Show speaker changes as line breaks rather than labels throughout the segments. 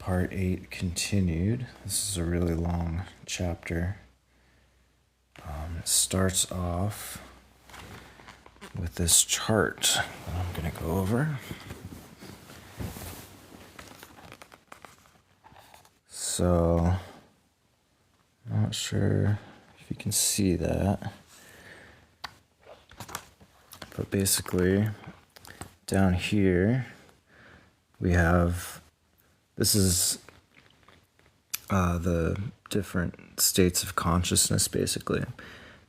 Part 8 continued. This is a really long chapter. It starts off with this chart that I'm going to go over. So, I'm not sure if you can see that, but basically down here we have, this is the different states of consciousness basically.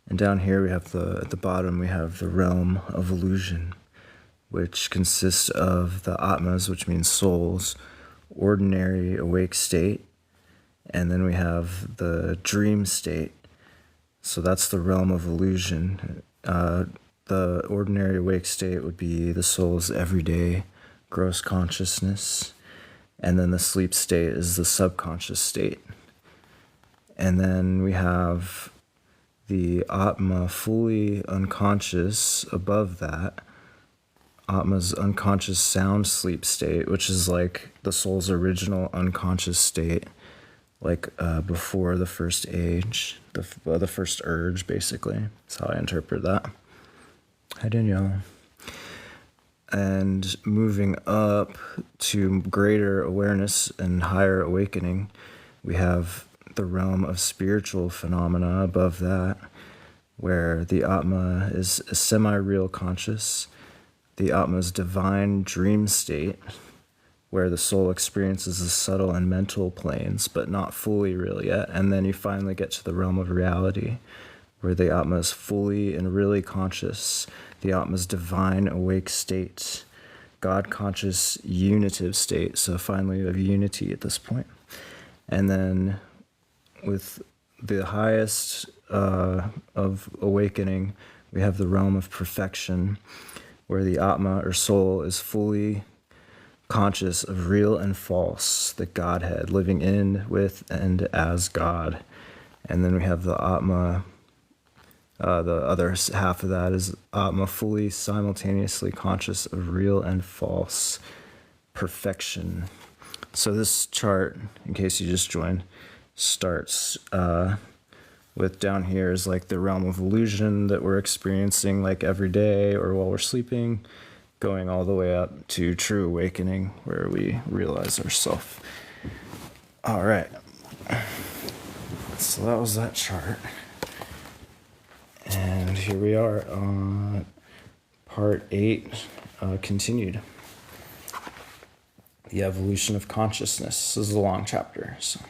And down here we have at the bottom we have the realm of illusion, which consists of the Atmas, which means souls, ordinary awake state, and then we have the dream state. So that's the realm of illusion. The ordinary awake state would be the soul's everyday gross consciousness, and then the sleep state is the subconscious state. And then we have the Atma fully unconscious above that, Atma's unconscious sound sleep state, which is like the soul's original unconscious state, like before the first age, the first urge, basically. That's how I interpret that. Hi, Danielle. And moving up to greater awareness and higher awakening, we have the realm of spiritual phenomena above that, where the Atma is a semi-real conscious, the Atma's divine dream state, where the soul experiences the subtle and mental planes, but not fully real yet. And then you finally get to the realm of reality, where the Atma is fully and really conscious, the Atma's divine awake state, God-conscious unitive state, so finally you have unity at this point. And then with the highest of awakening, we have the realm of perfection, where the Atma or soul is fully conscious of real and false, the Godhead, living in, with, and as God. And then we have the Atma, the other half of that is Atma fully simultaneously conscious of real and false perfection. So this chart, in case you just joined, starts with down here is like the realm of illusion that we're experiencing like every day or while we're sleeping, going all the way up to true awakening where we realize ourself. All right. So that was that chart. And here we are on part 8, continued. The evolution of consciousness. This is a long chapter, so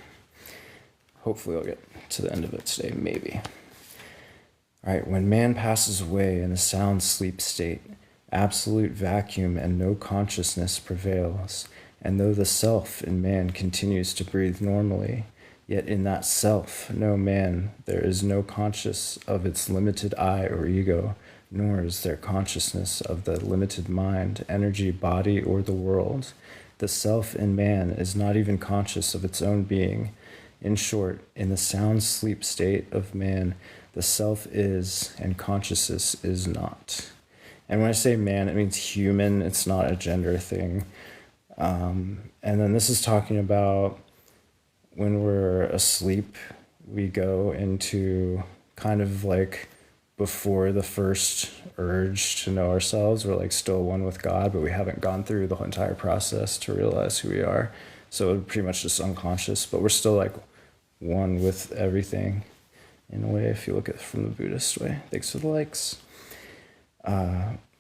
hopefully I'll get to the end of it today, maybe. All right, when man passes away in a sound sleep state, absolute vacuum and no consciousness prevails, and though the self in man continues to breathe normally, yet in that self, no man, there is no conscious of its limited I or ego, nor is there consciousness of the limited mind, energy, body, or the world. The self in man is not even conscious of its own being. In short, in the sound sleep state of man, the self is, and consciousness is not. And when I say man, it means human. It's not a gender thing. And then this is talking about when we're asleep, we go into kind of like before the first urge to know ourselves. We're like still one with God, but we haven't gone through the whole entire process to realize who we are. So we're pretty much just unconscious, but we're still like one with everything in a way, if you look at it from the Buddhist way. Thanks for the likes.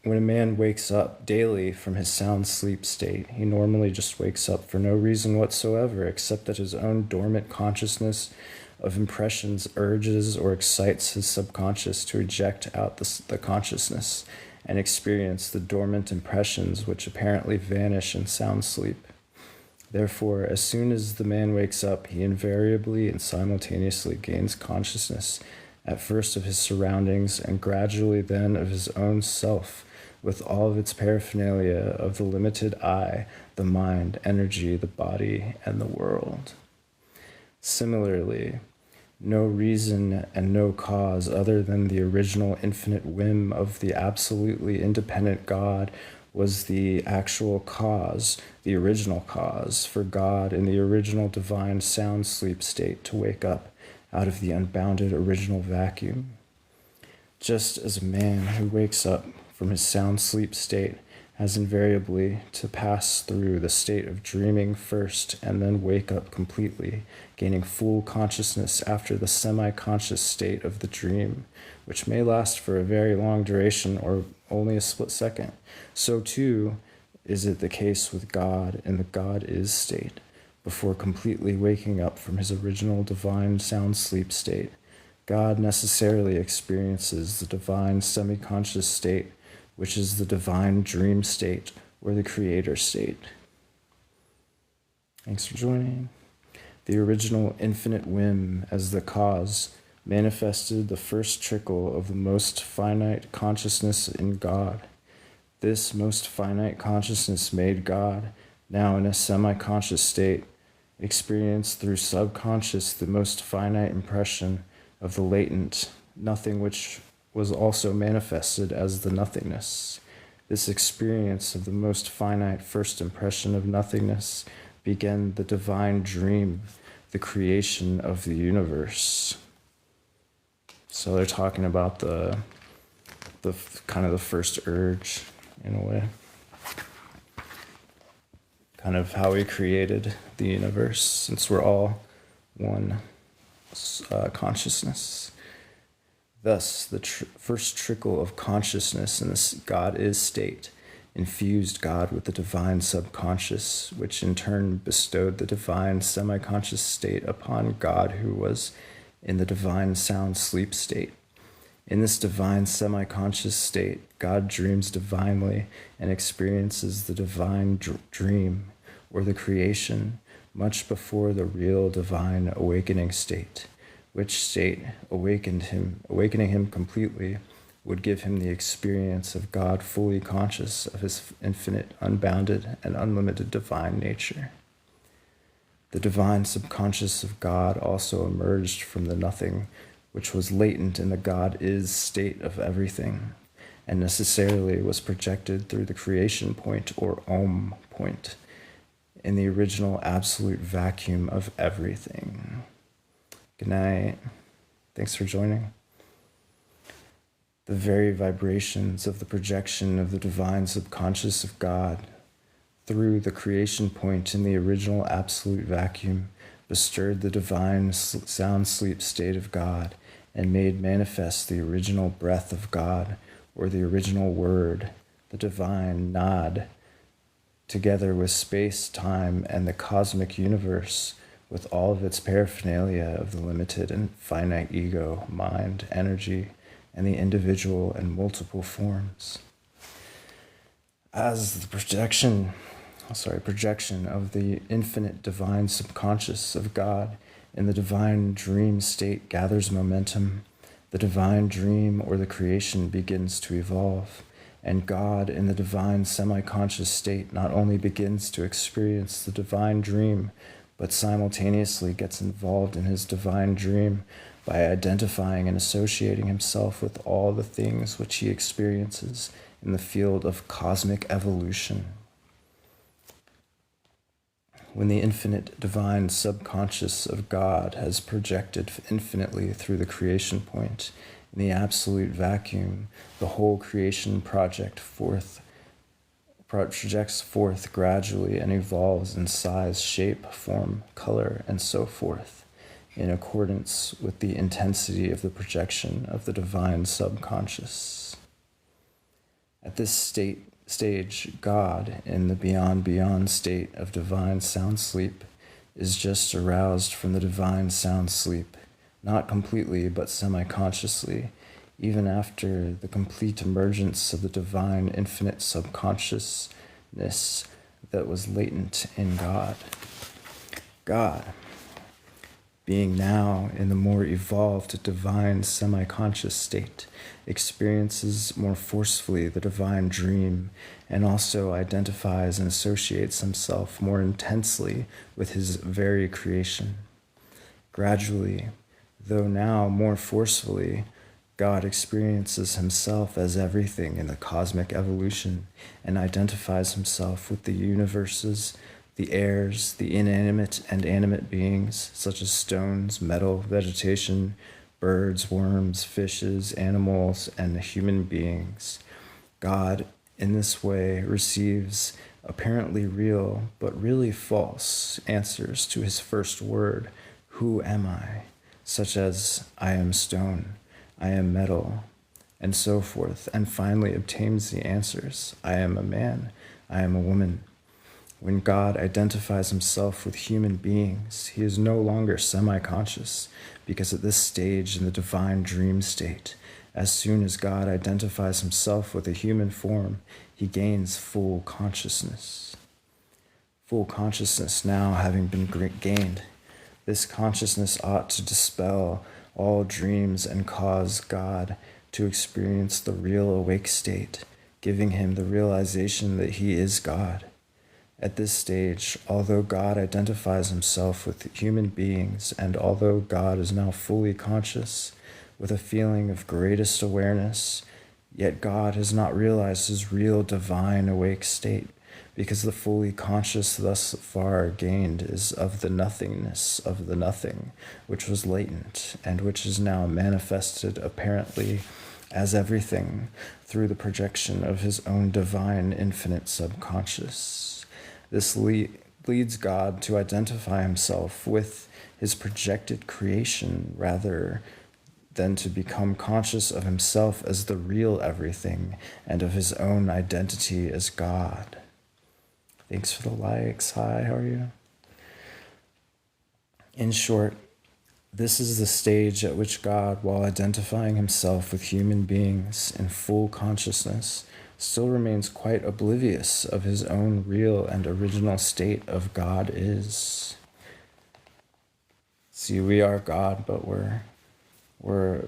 When a man wakes up daily from his sound sleep state, he normally just wakes up for no reason whatsoever except that his own dormant consciousness of impressions urges or excites his subconscious to eject out the consciousness and experience the dormant impressions which apparently vanish in sound sleep. Therefore, as soon as the man wakes up, he invariably and simultaneously gains consciousness, at first of his surroundings and gradually then of his own self, with all of its paraphernalia of the limited I, the mind, energy, the body, and the world. Similarly, no reason and no cause other than the original infinite whim of the absolutely independent God was the actual cause, the original cause for God in the original divine sound sleep state to wake up out of the unbounded original vacuum. Just as a man who wakes up from his sound sleep state has invariably to pass through the state of dreaming first and then wake up completely, gaining full consciousness after the semi-conscious state of the dream, which may last for a very long duration or only a split second. So too is it the case with God in the God is state, before completely waking up from his original divine sound sleep state. God necessarily experiences the divine semi-conscious state, which is the divine dream state or the creator state. Thanks for joining. The original infinite whim as the cause manifested the first trickle of the most finite consciousness in God. This most finite consciousness made God, now in a semi-conscious state, experience through subconscious the most finite impression of the latent nothing, which was also manifested as the nothingness. This experience of the most finite first impression of nothingness began the divine dream, the creation of the universe. So they're talking about the kind of the first urge, in a way. Kind of how he created the universe, since we're all one consciousness. Thus, the first trickle of consciousness in this God is state infused God with the divine subconscious, which in turn bestowed the divine semi-conscious state upon God, who was in the divine sound sleep state. In this divine semi-conscious state, God dreams divinely and experiences the divine dream, or the creation, much before the real divine awakening state, which state, awakening him completely, would give him the experience of God fully conscious of his infinite, unbounded, and unlimited divine nature. The divine subconscious of God also emerged from the nothing, which was latent in the God is state of everything, and necessarily was projected through the creation point, or Om point, in the original absolute vacuum of everything. Good night. Thanks for joining. The very vibrations of the projection of the divine subconscious of God through the creation point in the original absolute vacuum bestirred the divine sound sleep state of God and made manifest the original breath of God, or the original word, the divine Nod, together with space, time, and the cosmic universe, with all of its paraphernalia of the limited and finite ego, mind, energy, and the individual and multiple forms. As the projection of the infinite divine subconscious of God in the divine dream state gathers momentum, the divine dream or the creation begins to evolve, and God in the divine semi-conscious state not only begins to experience the divine dream, but simultaneously gets involved in his divine dream by identifying and associating himself with all the things which he experiences in the field of cosmic evolution. When the infinite divine subconscious of God has projected infinitely through the creation point, in the absolute vacuum, the whole creation projects forth gradually and evolves in size, shape, form, color, and so forth, in accordance with the intensity of the projection of the divine subconscious. At this stage, God, in the beyond state of divine sound sleep, is just aroused from the divine sound sleep, not completely but semi-consciously, even after the complete emergence of the divine infinite subconsciousness that was latent in God. God, being now in the more evolved divine semi-conscious state, experiences more forcefully the divine dream and also identifies and associates himself more intensely with his very creation. Gradually, though now more forcefully, God experiences himself as everything in the cosmic evolution and identifies himself with the universes, the airs, the inanimate and animate beings, such as stones, metal, vegetation, birds, worms, fishes, animals, and human beings. God, in this way, receives apparently real, but really false answers to his first word, "Who am I?" Such as, "I am stone," "I am metal," and so forth, and finally obtains the answers, "I am a man," "I am a woman." When God identifies himself with human beings, he is no longer semi-conscious, because at this stage in the divine dream state, as soon as God identifies himself with a human form, he gains full consciousness. Full consciousness now having been gained, this consciousness ought to dispel all dreams and cause God to experience the real awake state, giving him the realization that he is God. At this stage, although God identifies himself with human beings, and although God is now fully conscious, with a feeling of greatest awareness, yet God has not realized his real divine awake state, because the fully conscious thus far gained is of the nothingness of the nothing, which was latent, and which is now manifested apparently as everything through the projection of his own divine infinite subconscious. This leads God to identify himself with his projected creation rather than to become conscious of himself as the real everything and of his own identity as God. Thanks for the likes. Hi, how are you? In short, this is the stage at which God, while identifying himself with human beings in full consciousness, still remains quite oblivious of his own real and original state of God is. See, we are God, but we're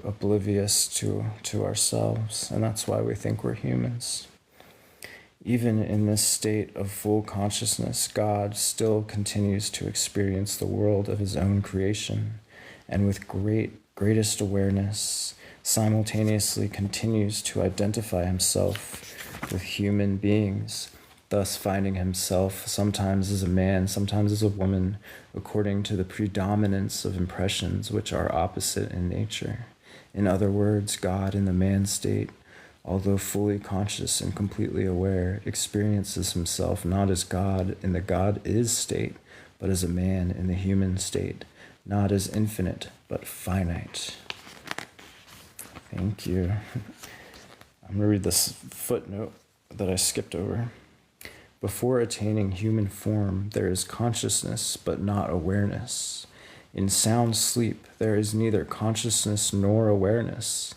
oblivious to ourselves, and that's why we think we're humans. Even in this state of full consciousness, God still continues to experience the world of his own creation, and with greatest awareness, simultaneously continues to identify himself with human beings, thus finding himself sometimes as a man, sometimes as a woman, according to the predominance of impressions which are opposite in nature. In other words, God in the man state, although fully conscious and completely aware, experiences himself not as God in the God is state, but as a man in the human state, not as infinite, but finite. Thank you. I'm going to read this footnote that I skipped over. Before attaining human form, there is consciousness, but not awareness. In sound sleep, there is neither consciousness nor awareness.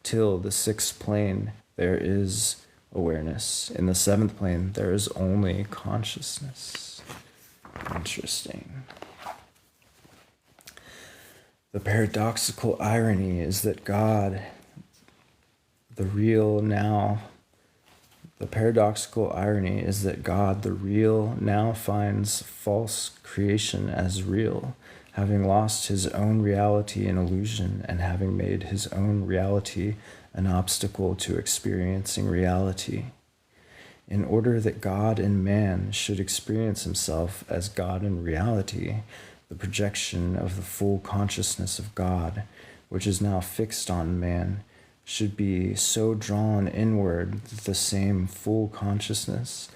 Till the sixth plane, there is awareness. In the seventh plane, there is only consciousness. Interesting. The paradoxical irony is that God, the real now, finds false creation as real, having lost his own reality in illusion and having made his own reality an obstacle to experiencing reality. In order that God in man should experience himself as God in reality, the projection of the full consciousness of God, which is now fixed on man, should be so drawn inward that the same full consciousness,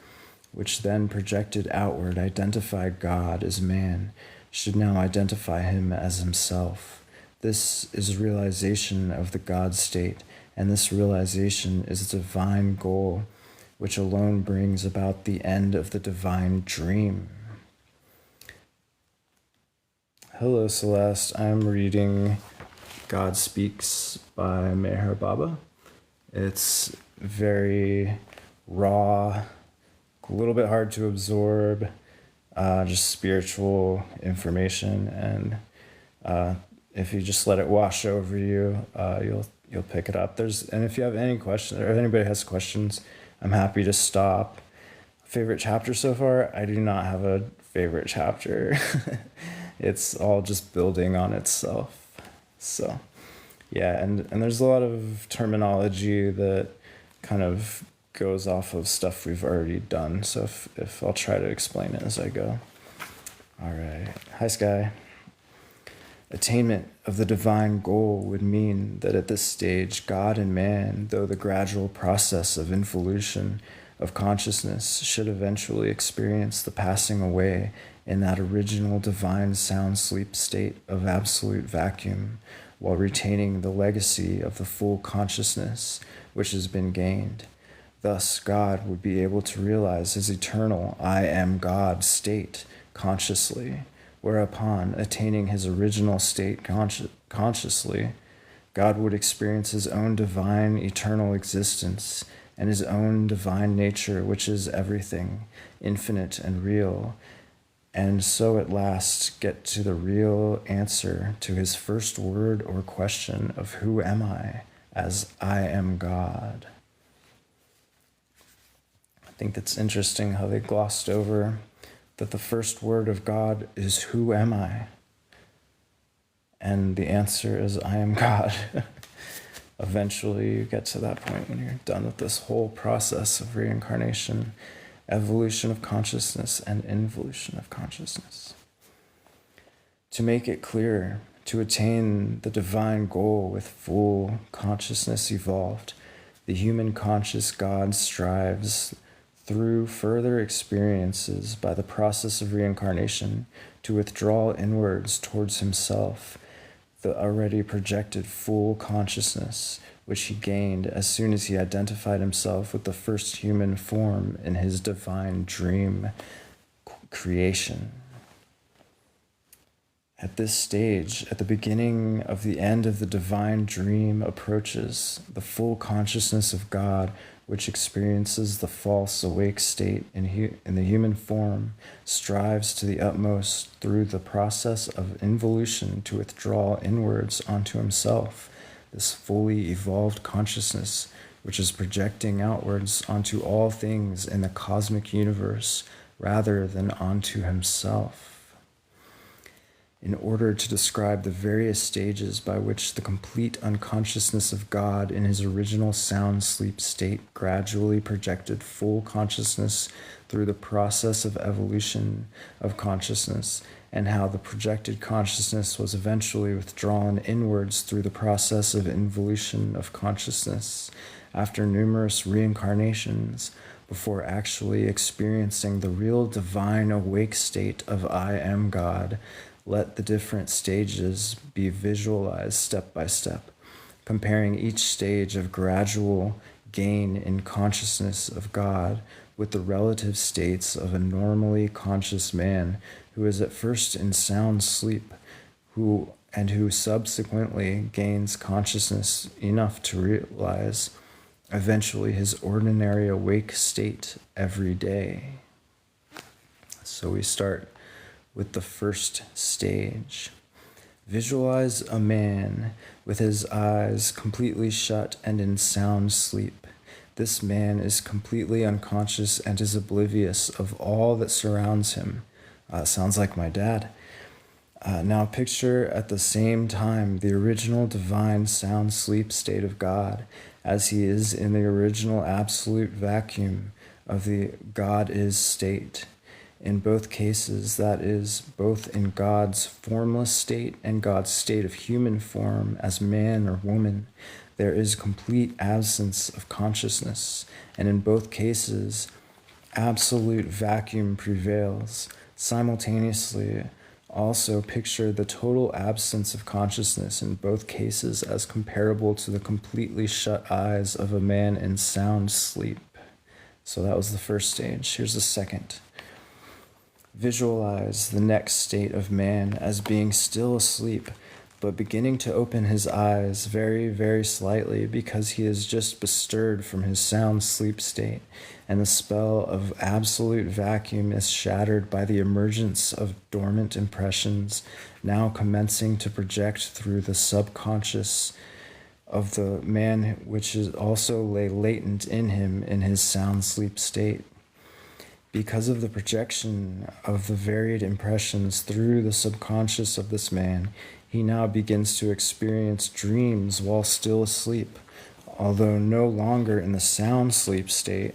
which then projected outward identified God as man, should now identify him as himself. This is realization of the God state, and this realization is the divine goal, which alone brings about the end of the divine dream. Hello, Celeste. I'm reading God Speaks by Meher Baba. It's very raw, a little bit hard to absorb, just spiritual information, and if you just let it wash over you, you'll pick it up. And if you have any questions, or if anybody has questions, I'm happy to stop. Favorite chapter so far? I do not have a favorite chapter. It's all just building on itself. So Yeah, and there's a lot of terminology that kind of goes off of stuff we've already done. So if I'll try to explain it as I go. All right. Hi, Sky. Attainment of the divine goal would mean that at this stage, God and man, though the gradual process of involution of consciousness, should eventually experience the passing away in that original divine sound sleep state of absolute vacuum, while retaining the legacy of the full consciousness which has been gained. Thus, God would be able to realize his eternal I am God state consciously, whereupon, attaining his original state consciously, God would experience his own divine eternal existence and his own divine nature, which is everything, infinite and real, and so at last get to the real answer to his first word or question of who am I, as I am God. I think that's interesting how they glossed over that the first word of God is who am I? And the answer is I am God. Eventually you get to that point when you're done with this whole process of reincarnation, evolution of consciousness, and involution of consciousness. To make it clear, to attain the divine goal with full consciousness evolved, the human conscious God strives through further experiences by the process of reincarnation to withdraw inwards towards himself the already projected full consciousness which he gained as soon as he identified himself with the first human form in his divine dream creation. At this stage, at the beginning of the end of the divine dream approaches, the full consciousness of God, which experiences the false awake state in the human form, strives to the utmost through the process of involution to withdraw inwards onto himself this fully evolved consciousness, which is projecting outwards onto all things in the cosmic universe rather than onto himself. In order to describe the various stages by which the complete unconsciousness of God in his original sound sleep state gradually projected full consciousness through the process of evolution of consciousness, and how the projected consciousness was eventually withdrawn inwards through the process of involution of consciousness, after numerous reincarnations, before actually experiencing the real divine awake state of I am God, let the different stages be visualized step by step, comparing each stage of gradual gain in consciousness of God with the relative states of a normally conscious man who is at first in sound sleep, who subsequently gains consciousness enough to realize eventually his ordinary awake state every day. So we start with the first stage. Visualize a man with his eyes completely shut and in sound sleep. This man is completely unconscious and is oblivious of all that surrounds him. Sounds like my dad. Now picture at the same time the original divine sound sleep state of God as he is in the original absolute vacuum of the God is state. In both cases, that is, both in God's formless state and God's state of human form as man or woman, there is complete absence of consciousness, and in both cases, absolute vacuum prevails. Simultaneously, also picture the total absence of consciousness in both cases as comparable to the completely shut eyes of a man in sound sleep. So that was the first stage. Here's the second. Visualize the next state of man as being still asleep, but beginning to open his eyes very, very slightly because he is just bestirred from his sound sleep state, and the spell of absolute vacuum is shattered by the emergence of dormant impressions, now commencing to project through the subconscious of the man, which is also lay latent in him in his sound sleep state. Because of the projection of the varied impressions through the subconscious of this man, he now begins to experience dreams while still asleep, although no longer in the sound sleep state,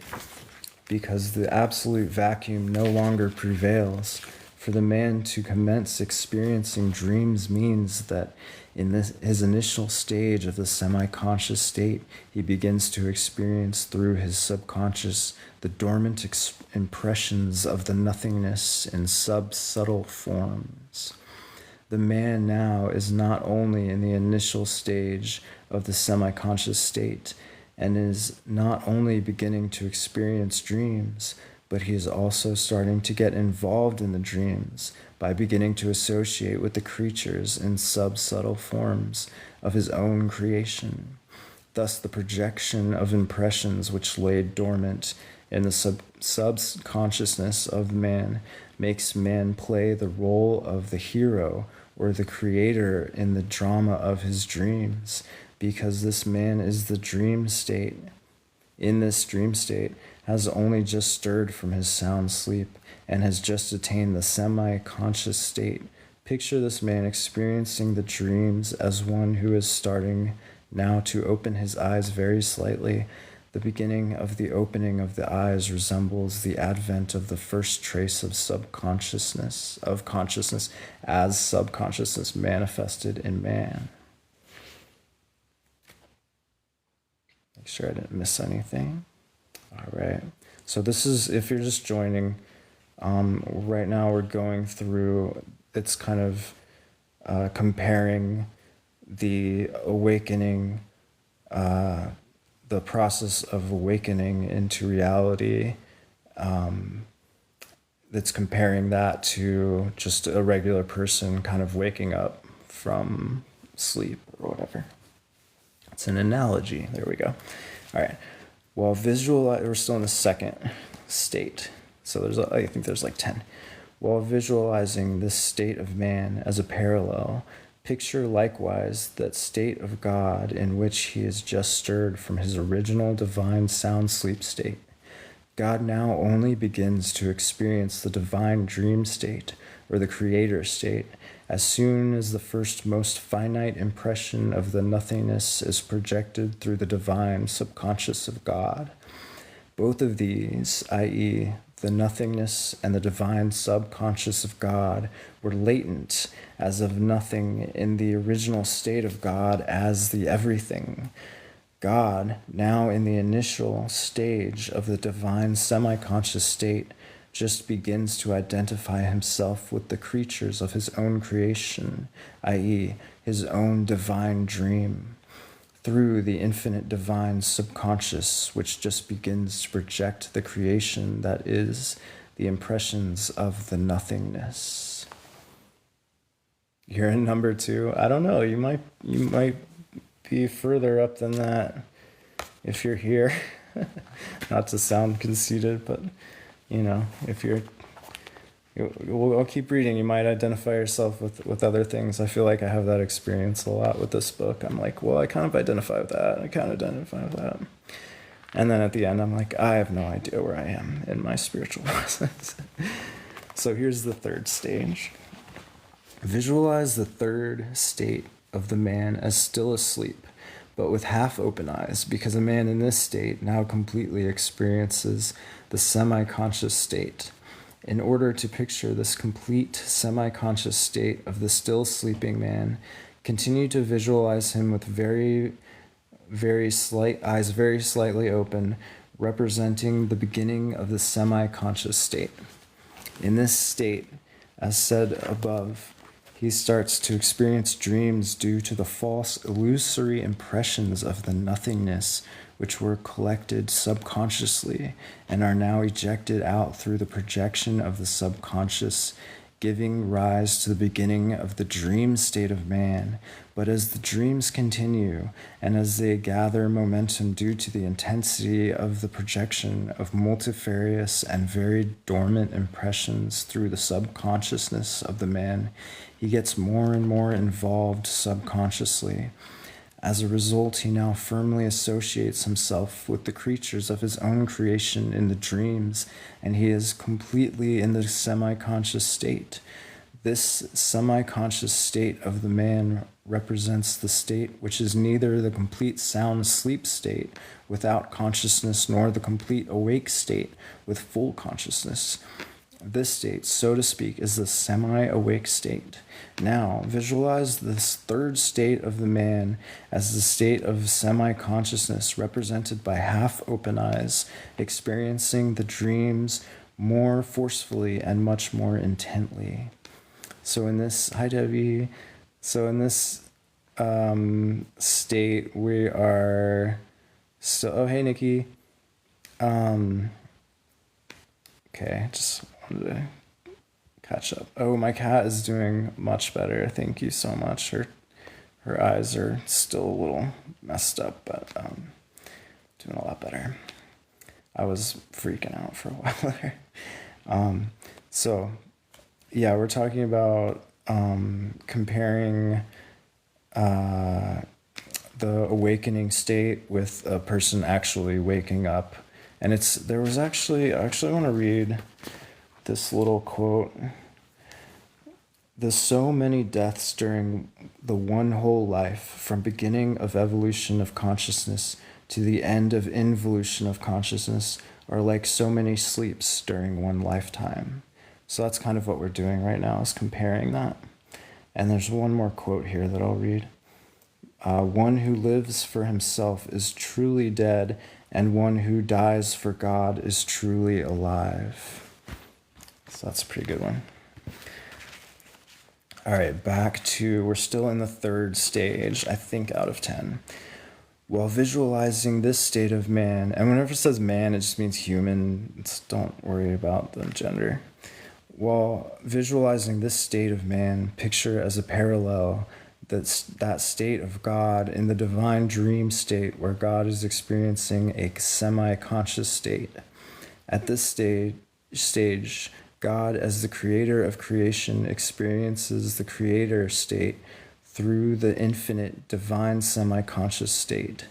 because the absolute vacuum no longer prevails. For the man to commence experiencing dreams means that in his initial stage of the semi-conscious state, he begins to experience through his subconscious the dormant impressions of the nothingness in sub-subtle forms. The man now is not only in the initial stage of the semi-conscious state and is not only beginning to experience dreams, but he is also starting to get involved in the dreams by beginning to associate with the creatures in sub-subtle forms of his own creation. Thus, the projection of impressions which lay dormant in the subconsciousness of man makes man play the role of the hero or the creator in the drama of his dreams, because this man is the dream state. In this dream state, has only just stirred from his sound sleep and has just attained the semi-conscious state. Picture this man experiencing the dreams as one who is starting now to open his eyes very slightly. The beginning of the opening of the eyes resembles the advent of the first trace of consciousness as subconsciousness manifested in man. Make sure I didn't miss anything. All right. So this is, if you're just joining, right now we're going through, it's kind of comparing the awakening, the process of awakening into reality. That's comparing that to just a regular person kind of waking up from sleep or whatever. It's an analogy. There we go. All right. Well, we're still in the second state. So I think there's like 10. While visualizing this state of man as a parallel, picture likewise that state of God in which he is just stirred from his original divine sound sleep state. God now only begins to experience the divine dream state, or the creator state, as soon as the first most finite impression of the nothingness is projected through the divine subconscious of God. Both of these, i.e., the nothingness and the divine subconscious of God, were latent as of nothing in the original state of God as the everything. God, now in the initial stage of the divine semi-conscious state, just begins to identify himself with the creatures of his own creation, i.e., his own divine dream, through the infinite divine subconscious, which just begins to project the creation that is the impressions of the nothingness. You're in number 2. I don't know, you might be further up than that if you're here. Not to sound conceited, but you know, if I'll keep reading, you might identify yourself with other things. I feel like I have that experience a lot with this book. I'm like, well, I kind of identify with that. I kind of identify with that. And then at the end, I'm like, I have no idea where I am in my spiritual process. So here's the third stage. Visualize the third state of the man as still asleep, but with half open eyes, because a man in this state now completely experiences the semi-conscious state. In order to picture this complete semi-conscious state of the still sleeping man, continue to visualize him with eyes very slightly open, representing the beginning of the semi-conscious state. In this state, as said above, he starts to experience dreams due to the false, illusory impressions of the nothingness which were collected subconsciously and are now ejected out through the projection of the subconscious, giving rise to the beginning of the dream state of man. But as the dreams continue, and as they gather momentum due to the intensity of the projection of multifarious and very dormant impressions through the subconsciousness of the man, he gets more and more involved subconsciously. As a result, he now firmly associates himself with the creatures of his own creation in the dreams, and he is completely in the semi-conscious state. This semi-conscious state of the man represents the state which is neither the complete sound sleep state without consciousness nor the complete awake state with full consciousness. This state, so to speak, is the semi-awake state. Now, visualize this third state of the man as the state of semi-consciousness represented by half-open eyes, experiencing the dreams more forcefully and much more intently. So in this, hi Debbie, so in this state we are still, oh hey Nikki, okay, just wanted to catch up. Oh, my cat is doing much better, thank you so much. Her eyes are still a little messed up, but doing a lot better. I was freaking out for a while there. So yeah, we're talking about comparing the awakening state with a person actually waking up. And I actually want to read this little quote. There's so many deaths during the one whole life, from beginning of evolution of consciousness to the end of involution of consciousness, are like so many sleeps during one lifetime. So that's kind of what we're doing right now, is comparing that. And there's one more quote here that I'll read. One who lives for himself is truly dead, and one who dies for God is truly alive. So that's a pretty good one. All right, we're still in the third stage, I think, out of 10. While visualizing this state of man, and whenever it says man, it just means human. Don't worry about the gender. While visualizing this state of man, picture as a parallel that state of God in the divine dream state where God is experiencing a semi-conscious state. At this stage, God, as the creator of creation, experiences the creator state through the infinite divine semi-conscious state.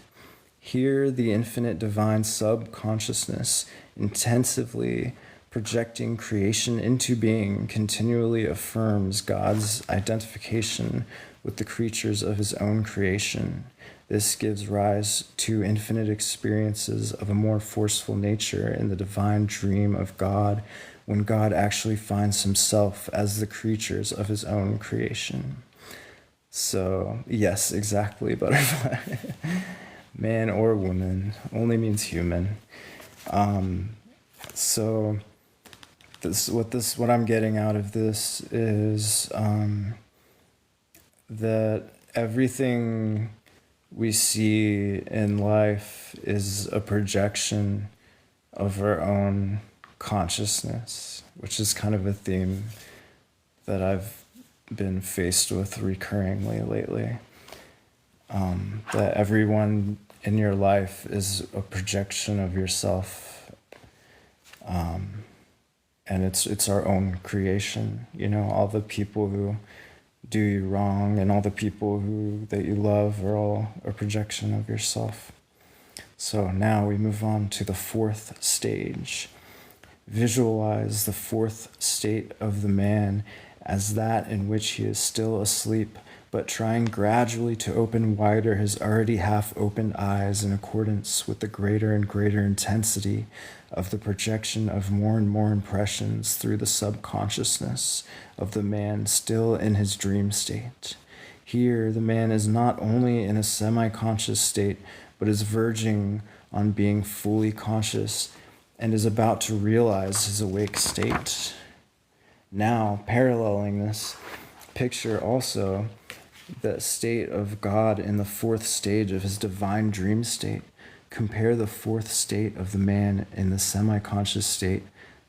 Here, the infinite divine subconsciousness, intensively projecting creation into being, continually affirms God's identification with the creatures of his own creation. This gives rise to infinite experiences of a more forceful nature in the divine dream of God, when God actually finds himself as the creatures of his own creation. So, yes, exactly, butterfly. Man or woman only means human. So what I'm getting out of this is that everything we see in life is a projection of our own consciousness, which is kind of a theme that I've been faced with recurringly lately. That everyone in your life is a projection of yourself, and it's our own creation. You know, all the people who do you wrong and all the people that you love are all a projection of yourself. So now we move on to the fourth stage. Visualize the fourth state of the man as that in which he is still asleep, but trying gradually to open wider his already half-opened eyes in accordance with the greater and greater intensity of the projection of more and more impressions through the subconsciousness of the man still in his dream state. Here, the man is not only in a semi-conscious state, but is verging on being fully conscious and is about to realize his awake state. Now, paralleling this, picture also the state of God in the fourth stage of his divine dream state. Compare the fourth state of the man in the semi-conscious state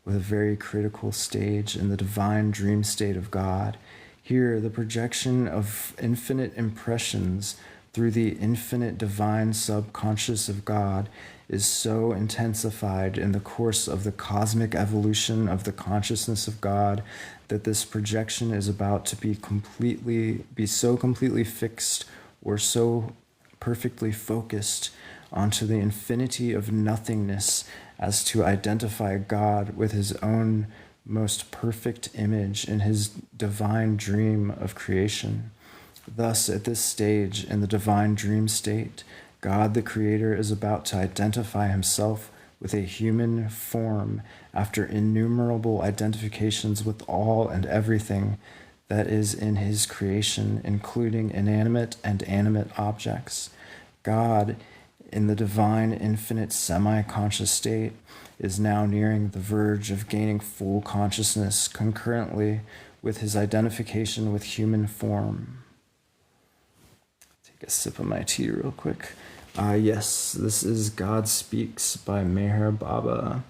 with a very critical stage in the divine dream state of God. Here, the projection of infinite impressions through the infinite divine subconscious of God is so intensified in the course of the cosmic evolution of the consciousness of God that this projection is about to be so completely fixed or so perfectly focused onto the infinity of nothingness as to identify God with his own most perfect image in his divine dream of creation. Thus, at this stage in the divine dream state, God the Creator is about to identify himself with a human form after innumerable identifications with all and everything that is in his creation, including inanimate and animate objects. God, in the divine, infinite, semi-conscious state, is now nearing the verge of gaining full consciousness concurrently with his identification with human form. Take a sip of my tea real quick. Yes, this is God Speaks by Meher Baba,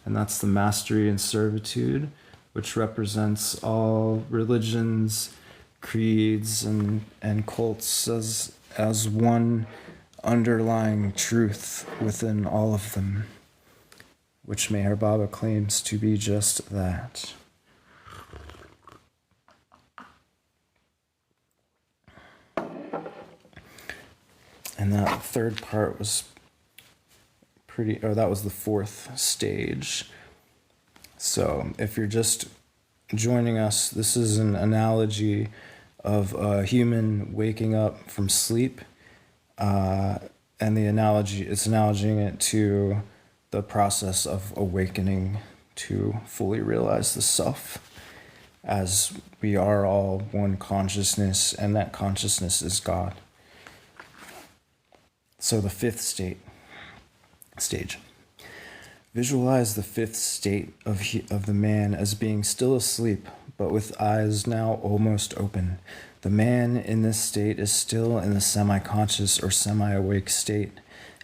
and that's the Mastery and Servitude, which represents all religions, creeds, and cults as one underlying truth within all of them, which Meher Baba claims to be just that. And that third part was that was the fourth stage. So if you're just joining us, this is an analogy of a human waking up from sleep. And it's analogizing it to the process of awakening to fully realize the self, as we are all one consciousness, and that consciousness is God. So the fifth stage. Visualize the fifth state of the man as being still asleep, but with eyes now almost open. The man in this state is still in the semi-conscious or semi-awake state,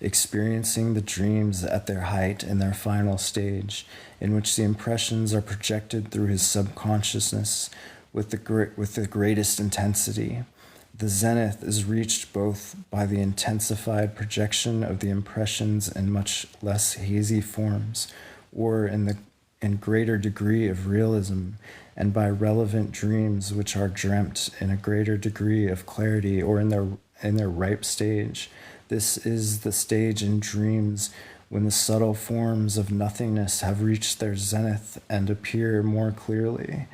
experiencing the dreams at their height in their final stage, in which the impressions are projected through his subconsciousness with the greatest intensity. The zenith is reached both by the intensified projection of the impressions in much less hazy forms, or in greater degree of realism, and by relevant dreams which are dreamt in a greater degree of clarity or in their ripe stage. This is the stage in dreams when the subtle forms of nothingness have reached their zenith and appear more clearly.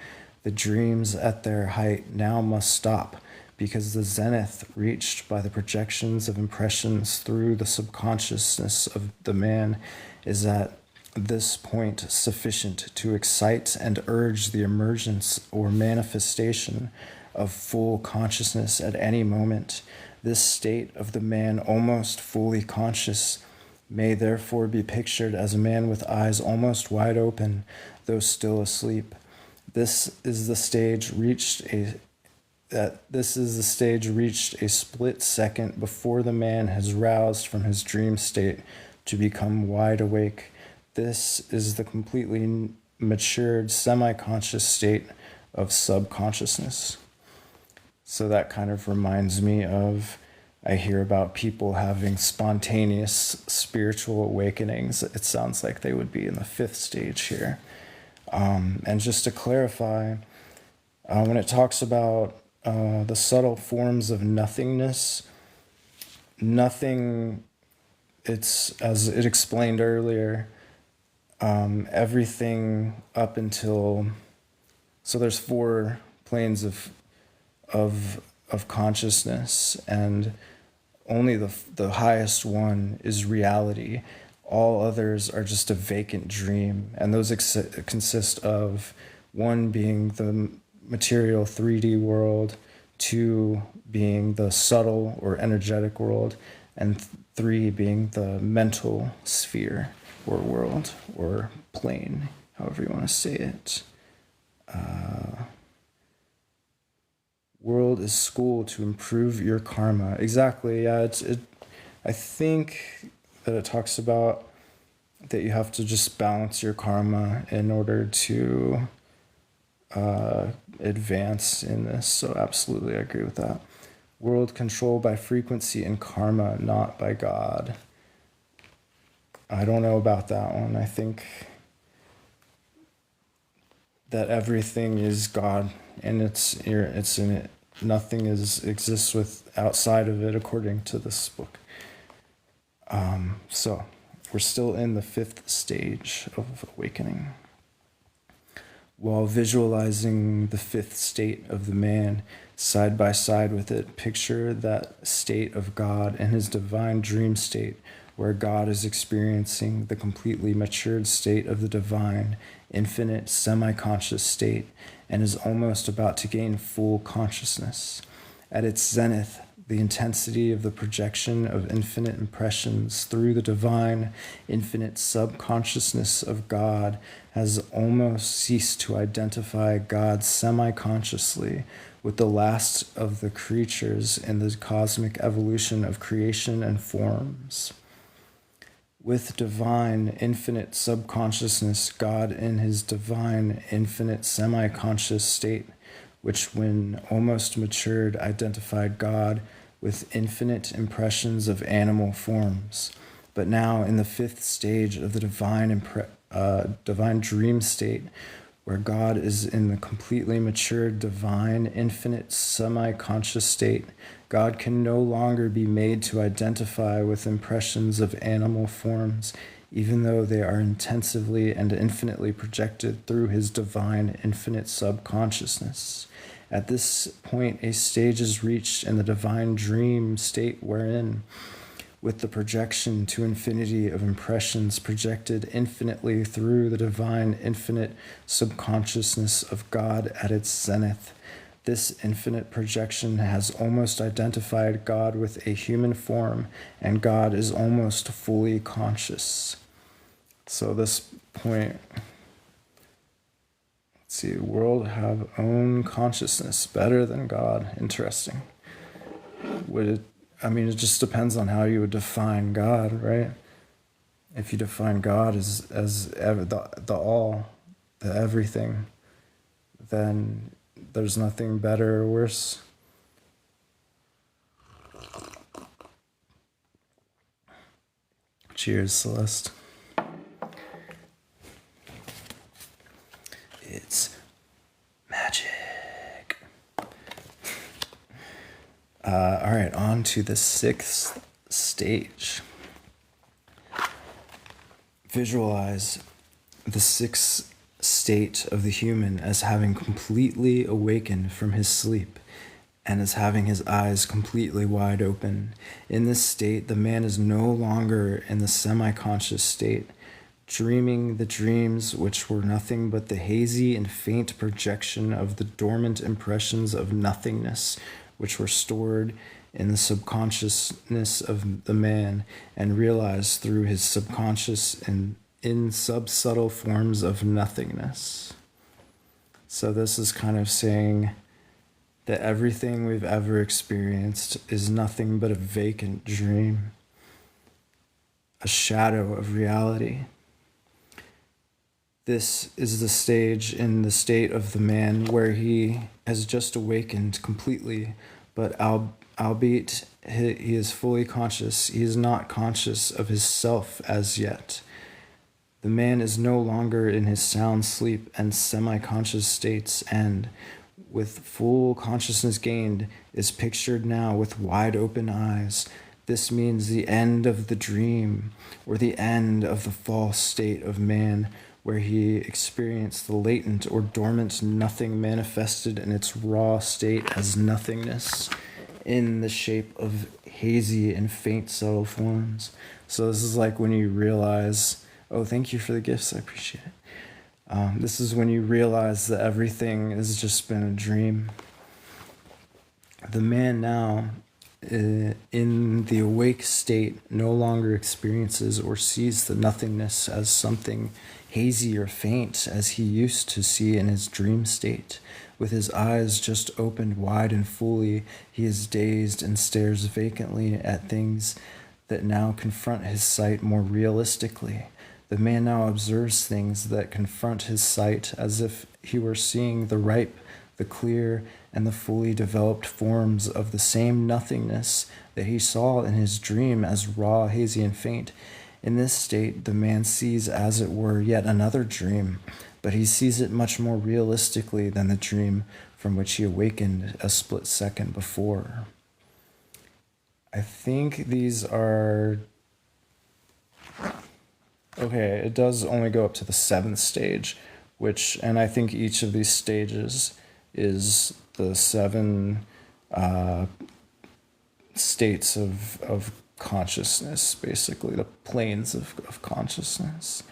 The dreams at their height now must stop, because the zenith reached by the projections of impressions through the subconsciousness of the man is at this point sufficient to excite and urge the emergence or manifestation of full consciousness at any moment. This state of the man almost fully conscious may therefore be pictured as a man with eyes almost wide open, though still asleep. This is the stage reached a split second before the man has roused from his dream state to become wide awake. This is the completely matured semi-conscious state of subconsciousness. So that kind of reminds me of, I hear about people having spontaneous spiritual awakenings. It sounds like they would be in the fifth stage here. And just to clarify, when it talks about the subtle forms of nothingness, nothing, it's, as it explained earlier, everything up until, so there's 4 planes of consciousness, and only the highest one is reality. All others are just a vacant dream, and those consist of 1 being the material 3D world, 2 being the subtle or energetic world, and 3 being the mental sphere or world or plane, however you want to say it. World is school to improve your karma. Exactly, yeah. I think that it talks about that you have to just balance your karma in order to advance in this. So absolutely, I agree with that. World controlled by frequency and karma, not by God. I don't know about that one. I think that everything is God, and it's in it. Nothing exists outside of it, according to this book. So we're still in the 5th stage of awakening. While visualizing the fifth state of the man, side by side with it, picture that state of God and his divine dream state, where God is experiencing the completely matured state of the divine, infinite, semi-conscious state, and is almost about to gain full consciousness. At its zenith, the intensity of the projection of infinite impressions through the divine, infinite subconsciousness of God has almost ceased to identify God semi-consciously with the last of the creatures in the cosmic evolution of creation and forms. With divine, infinite subconsciousness, God in his divine, infinite semi-conscious state, which when almost matured identified God with infinite impressions of animal forms. But now in the fifth stage of the divine dream state, where God is in the completely matured, divine, infinite, semi-conscious state, God can no longer be made to identify with impressions of animal forms, even though they are intensively and infinitely projected through his divine, infinite subconsciousness. At this point, a stage is reached in the divine dream state wherein, with the projection to infinity of impressions projected infinitely through the divine, infinite subconsciousness of God at its zenith, this infinite projection has almost identified God with a human form, and God is almost fully conscious. So this point, let's see, the world have own consciousness better than God. Interesting. It just depends on how you would define God, right? If you define God as the all, the everything, then there's nothing better or worse. Cheers, Celeste. It's magic. All right, on to the sixth stage. Visualize the sixth state of the human as having completely awakened from his sleep and as having his eyes completely wide open. In this state, the man is no longer in the semi-conscious state, dreaming the dreams which were nothing but the hazy and faint projection of the dormant impressions of nothingness, which were stored in the subconsciousness of the man and realized through his subconscious and in subsubtle forms of nothingness. So this is kind of saying that everything we've ever experienced is nothing but a vacant dream, a shadow of reality. This is the stage in the state of the man where he has just awakened completely, but albeit he is fully conscious, he is not conscious of his self as yet. The man is no longer in his sound sleep and semi-conscious states, and with full consciousness gained, is pictured now with wide open eyes. This means the end of the dream, or the end of the false state of man, where he experienced the latent or dormant nothing manifested in its raw state as nothingness in the shape of hazy and faint subtle forms. So this is like when you realize, oh, thank you for the gifts, I appreciate it. This is when you realize that everything has just been a dream. The man now, in the awake state, no longer experiences or sees the nothingness as something hazy or faint as he used to see in his dream state. With his eyes just opened wide and fully, he is dazed and stares vacantly at things that now confront his sight more realistically. The man now observes things that confront his sight as if he were seeing the ripe, the clear, and the fully developed forms of the same nothingness that he saw in his dream as raw, hazy, and faint. In this state, the man sees, as it were, yet another dream, but he sees it much more realistically than the dream from which he awakened a split second before. I think these are... Okay, it does only go up to the seventh stage, and I think each of these stages is the 7 states of consciousness, basically, the planes of consciousness.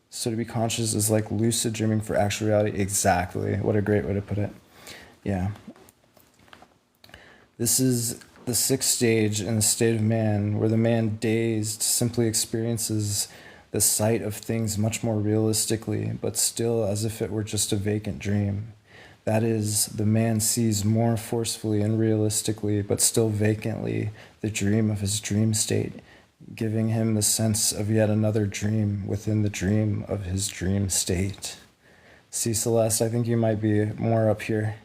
So to be conscious is like lucid dreaming for actual reality. Exactly. What a great way to put it. Yeah. This is the 6th stage in the state of man, where the man dazed simply experiences the sight of things much more realistically, but still as if it were just a vacant dream. That is, the man sees more forcefully and realistically, but still vacantly, the dream of his dream state, giving him the sense of yet another dream within the dream of his dream state. See, Celeste, I think you might be more up here.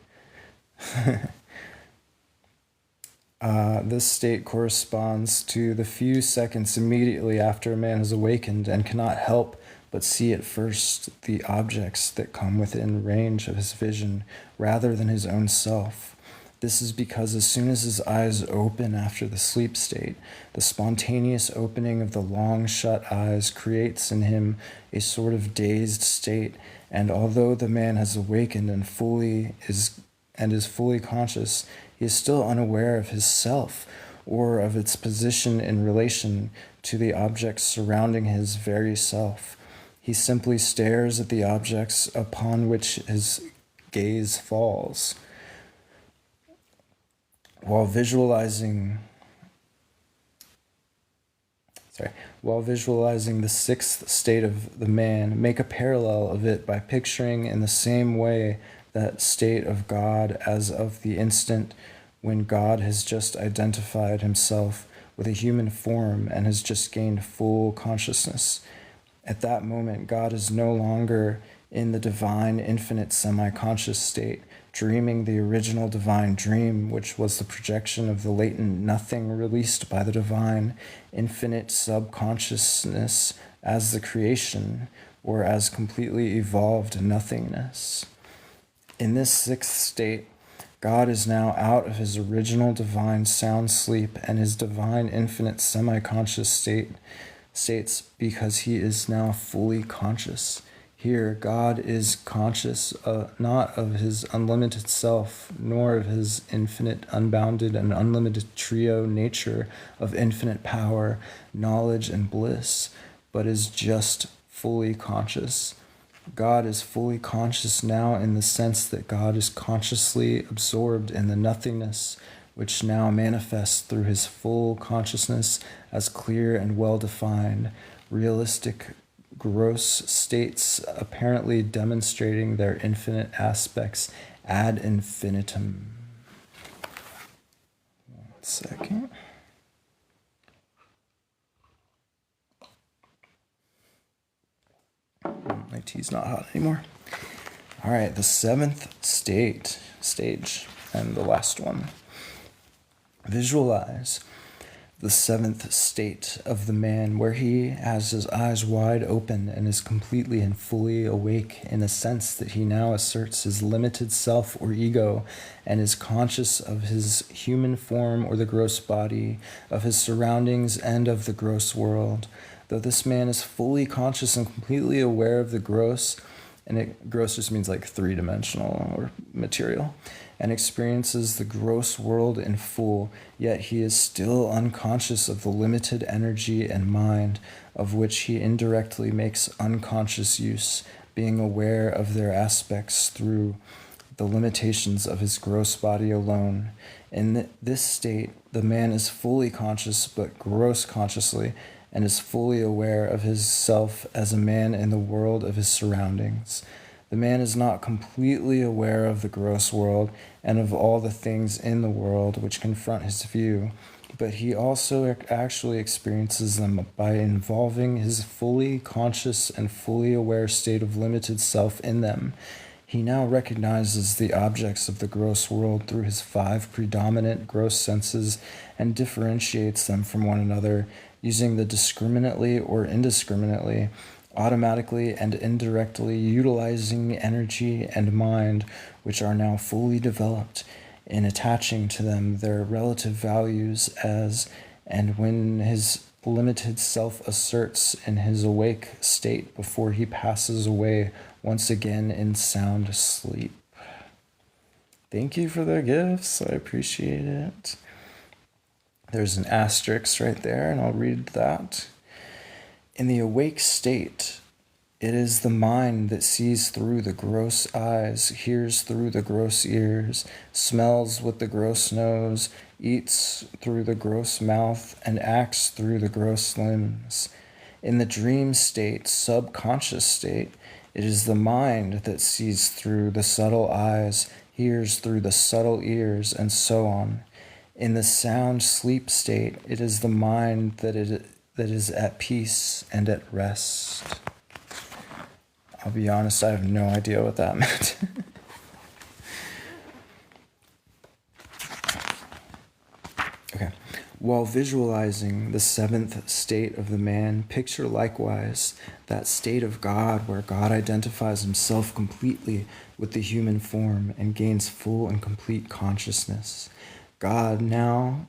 This state corresponds to the few seconds immediately after a man has awakened and cannot help but see at first the objects that come within range of his vision rather than his own self. This is because as soon as his eyes open after the sleep state, the spontaneous opening of the long shut eyes creates in him a sort of dazed state, and although the man has awakened and is fully conscious, he is still unaware of his self or of its position in relation to the objects surrounding his very self. He simply stares at the objects upon which his gaze falls. While visualizing the 6th state of the man, make a parallel of it by picturing in the same way that state of God as of the instant when God has just identified himself with a human form and has just gained full consciousness. At that moment, God is no longer in the divine, infinite, semi-conscious state, dreaming the original divine dream, which was the projection of the latent nothing released by the divine, infinite subconsciousness as the creation, or as completely evolved nothingness. In this 6th state, God is now out of his original divine sound sleep and his divine, infinite, semi-conscious states because he is now fully conscious. Here, God is conscious not of his unlimited self, nor of his infinite, unbounded, and unlimited trio nature of infinite power, knowledge, and bliss, but is just fully conscious. God is fully conscious now in the sense that God is consciously absorbed in the nothingness, which now manifests through his full consciousness as clear and well-defined, realistic, gross states apparently demonstrating their infinite aspects ad infinitum. 1 second. My tea's not hot anymore. All right, the 7th stage, and the last one. Visualize the 7th state of the man, where he has his eyes wide open and is completely and fully awake in a sense that he now asserts his limited self or ego and is conscious of his human form or the gross body, of his surroundings and of the gross world. Though this man is fully conscious and completely aware of the gross, and gross just means like 3-dimensional or material, and experiences the gross world in full, yet he is still unconscious of the limited energy and mind of which he indirectly makes unconscious use, being aware of their aspects through the limitations of his gross body alone. In this state, the man is fully conscious but gross consciously, and is fully aware of his self as a man in the world of his surroundings. The man is not completely aware of the gross world and of all the things in the world which confront his view, but he also actually experiences them by involving his fully conscious and fully aware state of limited self in them. He now recognizes the objects of the gross world through his 5 predominant gross senses and differentiates them from one another, using the discriminately or indiscriminately, automatically and indirectly utilizing energy and mind, which are now fully developed, in attaching to them their relative values as and when his limited self asserts in his awake state before he passes away once again in sound sleep. Thank you for the gifts. I appreciate it. There's an asterisk right there, and I'll read that. In the awake state, it is the mind that sees through the gross eyes, hears through the gross ears, smells with the gross nose, eats through the gross mouth, and acts through the gross limbs. In the dream state, subconscious state, it is the mind that sees through the subtle eyes, hears through the subtle ears, and so on. In the sound sleep state, it is the mind that is at peace and at rest. I'll be honest, I have no idea what that meant. Okay. While visualizing the seventh state of the man, picture likewise that state of God where God identifies himself completely with the human form and gains full and complete consciousness. God now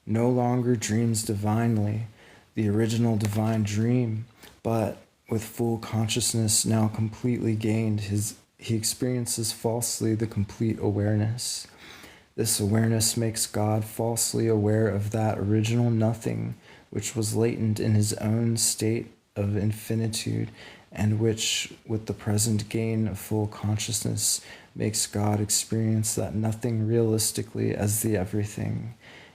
no longer dreams divinely, the original divine dream, but with full consciousness now completely gained, he experiences falsely the complete awareness. This awareness makes God falsely aware of that original nothing which was latent in his own state of infinitude, and which, with the present gain of full consciousness, makes God experience that nothing realistically as the everything,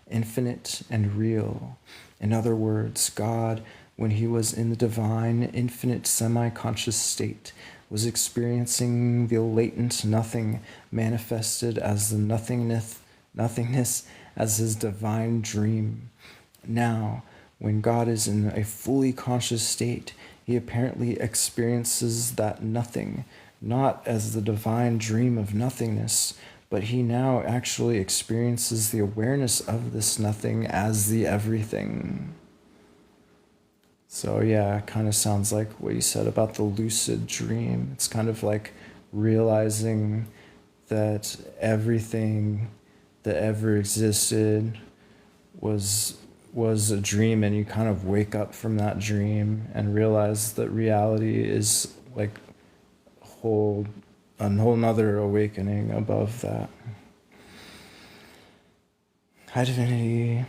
infinite and real. In other words, God, when he was in the divine, infinite, semi-conscious state, was experiencing the latent nothing manifested as the nothingness as his divine dream. Now, when God is in a fully conscious state, he apparently experiences that nothing, not as the divine dream of nothingness, but he now actually experiences the awareness of this nothing as the everything. So yeah, it kind of sounds like what you said about the lucid dream. It's kind of like realizing that everything that ever existed was a dream, and you kind of wake up from that dream and realize that reality is like a whole nother awakening above that. High Divinity,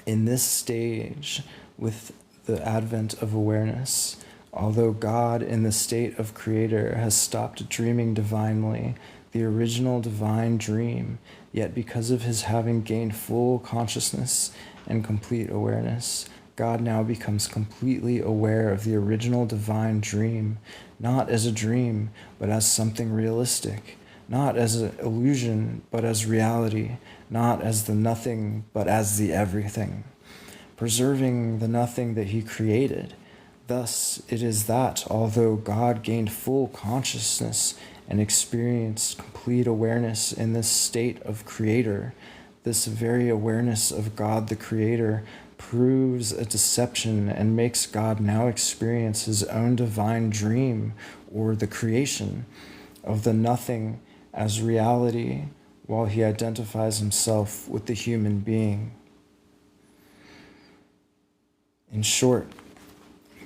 in this stage, with the advent of awareness, although God in the state of creator has stopped dreaming divinely, the original divine dream, yet because of his having gained full consciousness and complete awareness, God now becomes completely aware of the original divine dream, not as a dream, but as something realistic, not as an illusion, but as reality, not as the nothing, but as the everything, preserving the nothing that he created. Thus, it is that, although God gained full consciousness and experienced complete awareness in this state of creator, this very awareness of God the Creator proves a deception and makes God now experience his own divine dream, or the creation of the nothing, as reality, while he identifies himself with the human being. In short,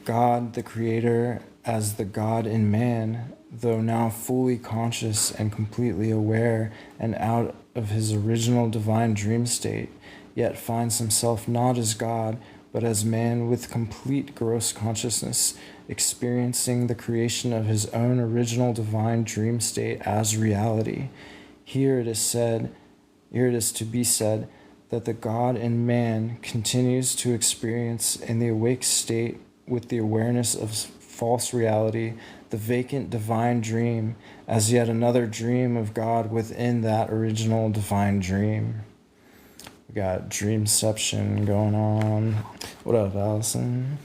God the Creator as the God in man, though now fully conscious and completely aware and out of his original divine dream state, yet finds himself not as God, but as man with complete gross consciousness, experiencing the creation of his own original divine dream state as reality. Here it is to be said that the God in man continues to experience in the awake state with the awareness of false reality, the vacant divine dream, as yet another dream of God within that original divine dream. We got dreamception going on. What up, Allison?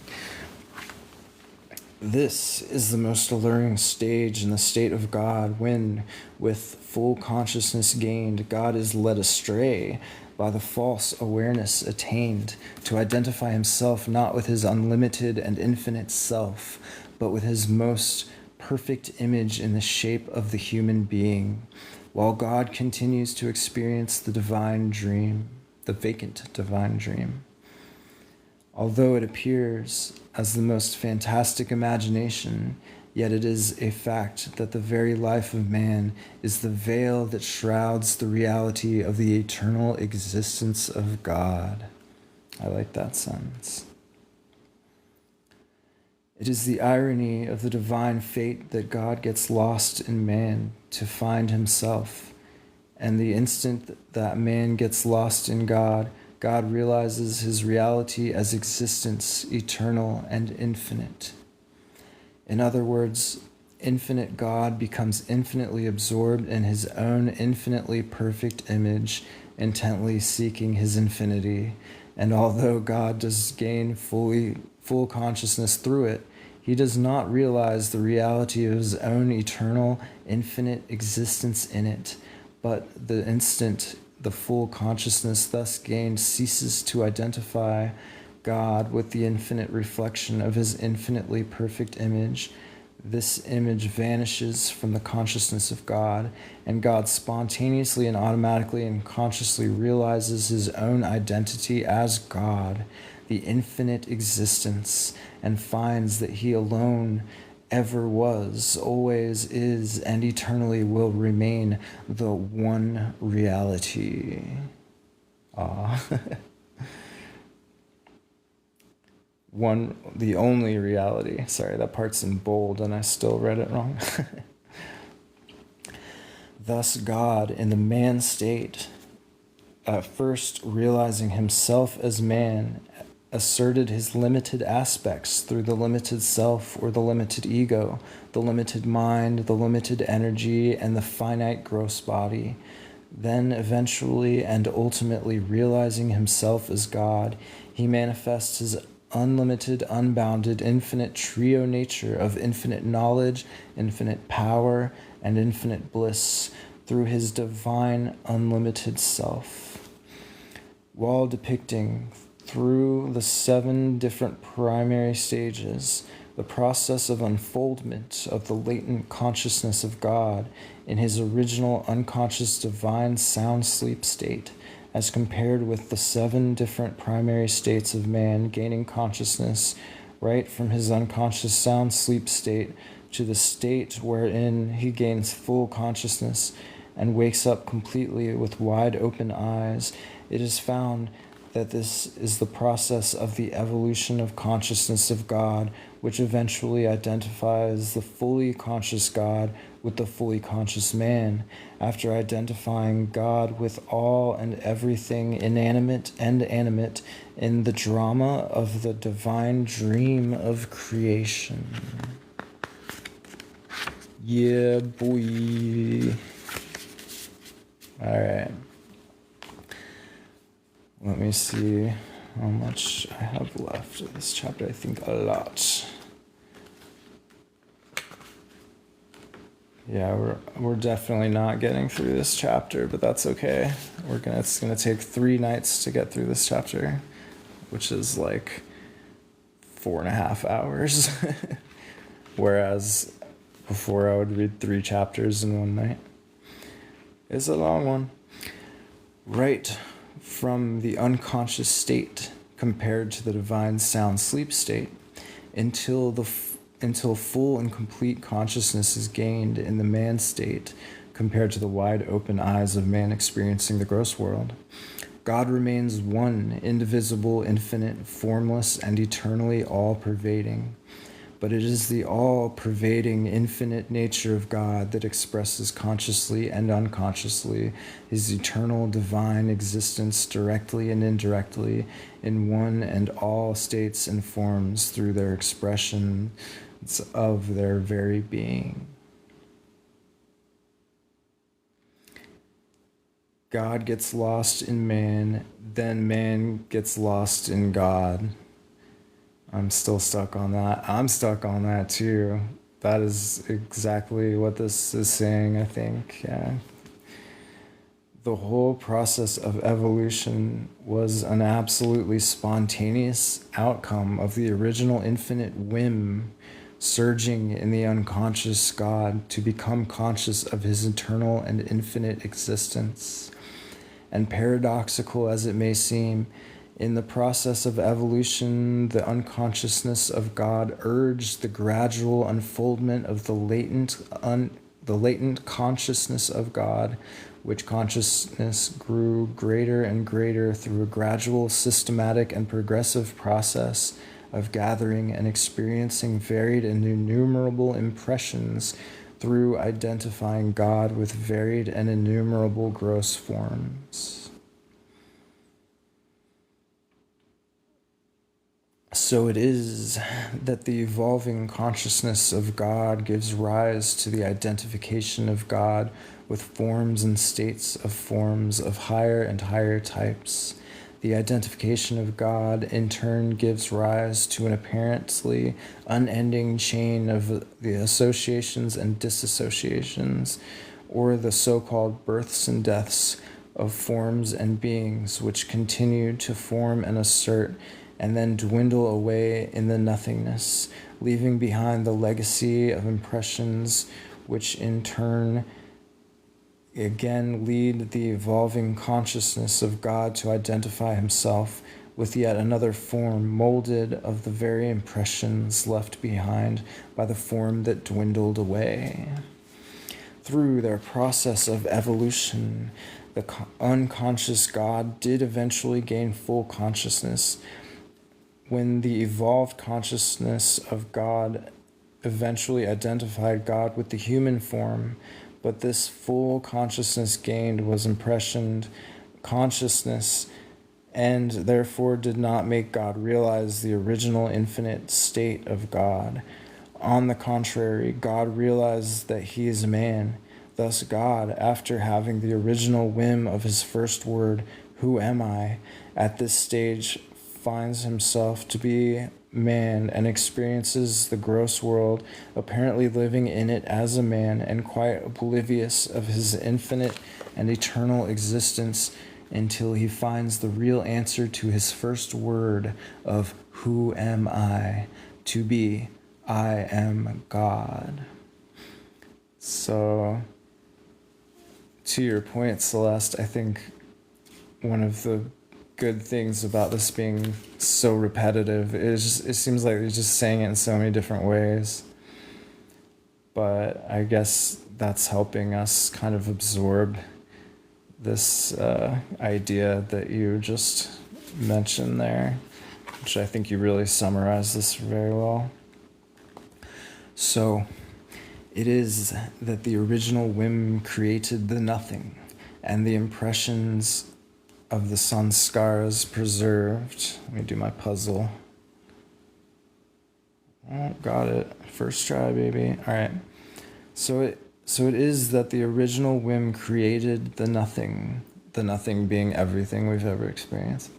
This is the most alluring stage in the state of God when, with full consciousness gained, God is led astray by the false awareness attained to identify himself not with his unlimited and infinite self, but with his most perfect image in the shape of the human being, while God continues to experience the divine dream, the vacant divine dream. Although it appears as the most fantastic imagination, Yet it is a fact that the very life of man is the veil that shrouds the reality of the eternal existence of God. I like that sentence. It is the irony of the divine fate that God gets lost in man to find himself. And the instant that man gets lost in God, God realizes his reality as existence, eternal and infinite. In other words, infinite God becomes infinitely absorbed in his own infinitely perfect image, intently seeking his infinity. And although God does gain full consciousness through it, he does not realize the reality of his own eternal, infinite existence in it. But the instant the full consciousness thus gained ceases to identify God with the infinite reflection of his infinitely perfect image, this image vanishes from the consciousness of God, and God spontaneously and automatically and consciously realizes his own identity as God, the infinite existence, and finds that he alone ever was, always is, and eternally will remain the one reality. The only reality. Sorry, that part's in bold and I still read it wrong. Thus God, in the man state, at first realizing himself as man, asserted his limited aspects through the limited self or the limited ego, the limited mind, the limited energy, and the finite gross body. Then eventually and ultimately realizing himself as God, he manifests his unlimited, unbounded, infinite trio nature of infinite knowledge, infinite power, and infinite bliss through his divine, unlimited self. While depicting through the 7 different primary stages, the process of unfoldment of the latent consciousness of God in his original unconscious divine sound sleep state, as compared with the 7 different primary states of man gaining consciousness right from his unconscious sound sleep state to the state wherein he gains full consciousness and wakes up completely with wide open eyes. It is found that this is the process of the evolution of consciousness of God, which eventually identifies the fully conscious God with the fully conscious man, after identifying God with all and everything inanimate and animate in the drama of the divine dream of creation. Yeah, boy. All right. Let me see how much I have left of this chapter. I think a lot. Yeah, we're definitely not getting through this chapter, but that's okay. It's gonna take 3 nights to get through this chapter, which is like 4.5 hours. Whereas before I would read 3 chapters in one night. It's a long one. Right from the unconscious state compared to the divine sound sleep state until full and complete consciousness is gained in the man state compared to the wide open eyes of man experiencing the gross world. God remains one, indivisible, infinite, formless, and eternally all-pervading. But it is the all-pervading, infinite nature of God that expresses consciously and unconsciously his eternal divine existence directly and indirectly in one and all states and forms through their expressions of their very being. God gets lost in man, then man gets lost in God. I'm still stuck on that. I'm stuck on that too. That is exactly what this is saying, I think. Yeah. The whole process of evolution was an absolutely spontaneous outcome of the original infinite whim surging in the unconscious God to become conscious of his eternal and infinite existence. And paradoxical as it may seem, In the process of evolution, the unconsciousness of God urged the gradual unfoldment of the latent consciousness of God, which consciousness grew greater and greater through a gradual, systematic, and progressive process of gathering and experiencing varied and innumerable impressions through identifying God with varied and innumerable gross forms. So it is that the evolving consciousness of God gives rise to the identification of God with forms and states of forms of higher and higher types. The identification of God in turn gives rise to an apparently unending chain of the associations and disassociations, or the so-called births and deaths of forms and beings, which continue to form and assert and then dwindle away in the nothingness, leaving behind the legacy of impressions which in turn again lead the evolving consciousness of God to identify himself with yet another form molded of the very impressions left behind by the form that dwindled away. Through their process of evolution, the unconscious God did eventually gain full consciousness. When the evolved consciousness of God eventually identified God with the human form, but this full consciousness gained was impressioned consciousness, and therefore did not make God realize the original infinite state of God. On the contrary, God realized that he is a man. Thus God, after having the original whim of his first word, "Who am I?" at this stage finds himself to be man and experiences the gross world, apparently living in it as a man and quite oblivious of his infinite and eternal existence, until he finds the real answer to his first word of "Who am I?" to be "I am God." So, to your point, Celeste, I think one of the good things about this being so repetitive is it seems like he's just saying it in so many different ways. But I guess that's helping us kind of absorb this idea that you just mentioned there, which I think you really summarized this very well. So, it is that the original whim created the nothing, and the impressions of the sanskaras preserved. Let me do my puzzle. Oh, got it. First try, baby. All right. So it is that the original whim created the nothing being everything we've ever experienced,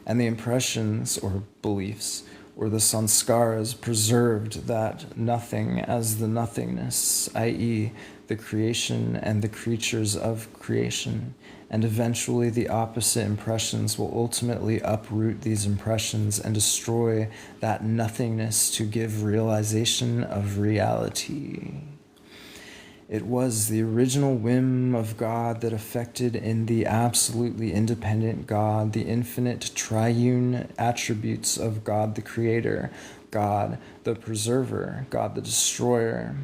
and the impressions or beliefs or the sanskaras preserved that nothing as the nothingness, i.e., the creation and the creatures of creation, and eventually the opposite impressions will ultimately uproot these impressions and destroy that nothingness to give realization of reality. It was the original whim of God that affected in the absolutely independent God the infinite triune attributes of God the Creator, God the Preserver, God the Destroyer.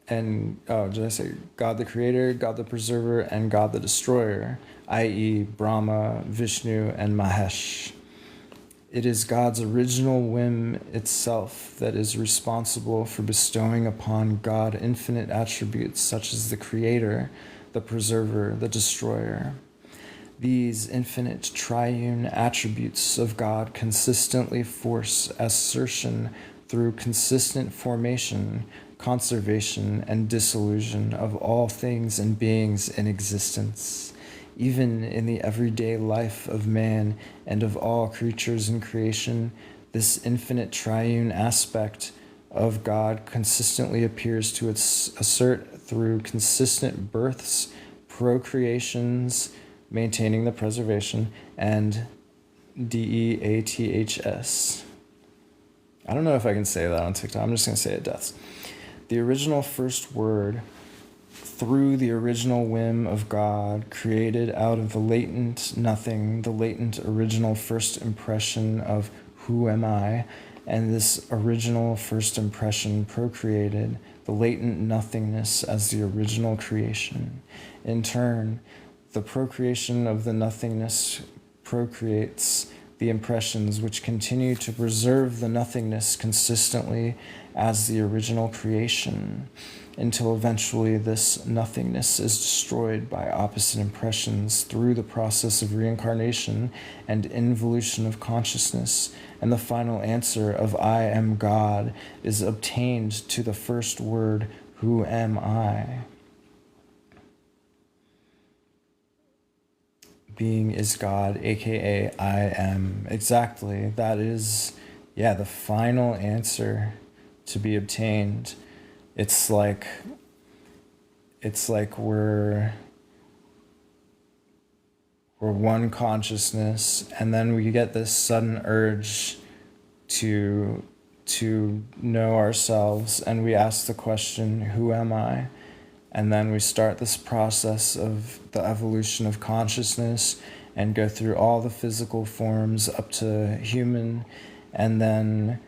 And, did I say God the Creator, God the Preserver, and God the Destroyer, i.e. Brahma, Vishnu, and Mahesh. It is God's original whim itself that is responsible for bestowing upon God infinite attributes such as the Creator, the Preserver, the Destroyer. These infinite triune attributes of God consistently force assertion through consistent formation, conservation, and dissolution of all things and beings in existence. Even in the everyday life of man and of all creatures in creation, this infinite triune aspect of God consistently appears to assert through consistent births, procreations, maintaining the preservation, and deaths. I don't know if I can say that on TikTok. I'm just going to say it, deaths. The original first word through the original whim of God, created out of the latent nothing, the latent original first impression of who am I, and this original first impression procreated the latent nothingness as the original creation. In turn, the procreation of the nothingness procreates the impressions which continue to preserve the nothingness consistently as the original creation, until eventually this nothingness is destroyed by opposite impressions through the process of reincarnation and involution of consciousness, and the final answer of I am God is obtained to the first word, who am I? Being is God, aka I am. Exactly. That is, the final answer to be obtained. It's like we're one consciousness, and then we get this sudden urge to know ourselves, and we ask the question, who am I? And then we start this process of the evolution of consciousness and go through all the physical forms up to human. And then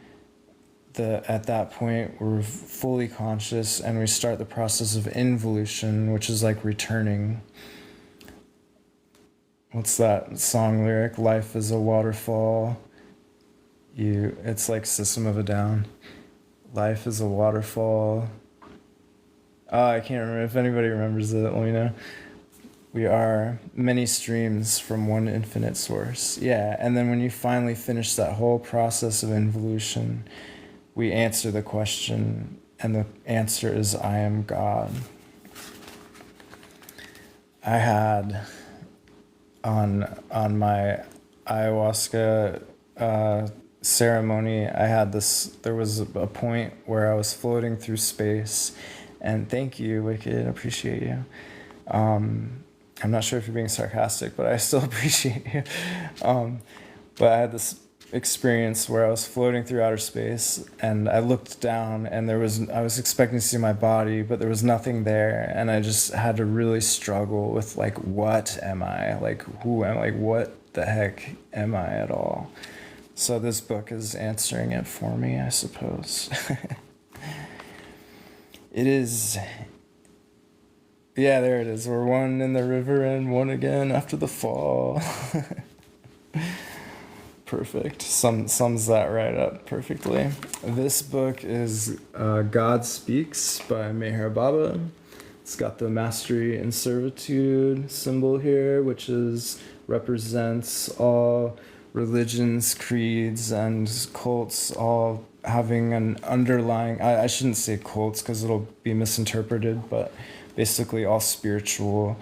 at that point, we're fully conscious and we start the process of involution, which is like returning. What's that song lyric? Life is a waterfall. It's like System of a Down. Life is a waterfall. I can't remember. If anybody remembers it, let me know. We are many streams from one infinite source. Yeah, and then when you finally finish that whole process of involution, we answer the question, and the answer is I am God. I had on my ayahuasca ceremony, there was a point where I was floating through space. And thank you, Wicked. I appreciate you. I'm not sure if you're being sarcastic, but I still appreciate you. But I had this experience where I was floating through outer space, and I looked down, and I was expecting to see my body, but there was nothing there, and I just had to really struggle with, like, what am I? Like, who am I? Like, what the heck am I at all? So this book is answering it for me, I suppose. It is, there it is. We're one in the river and one again after the fall. Perfect. Sums that right up perfectly. This book is God Speaks by Meher Baba. It's got the Mastery and Servitude symbol here, which represents all religions, creeds, and cults, all having an underlying, I shouldn't say cults because it'll be misinterpreted, but basically all spiritual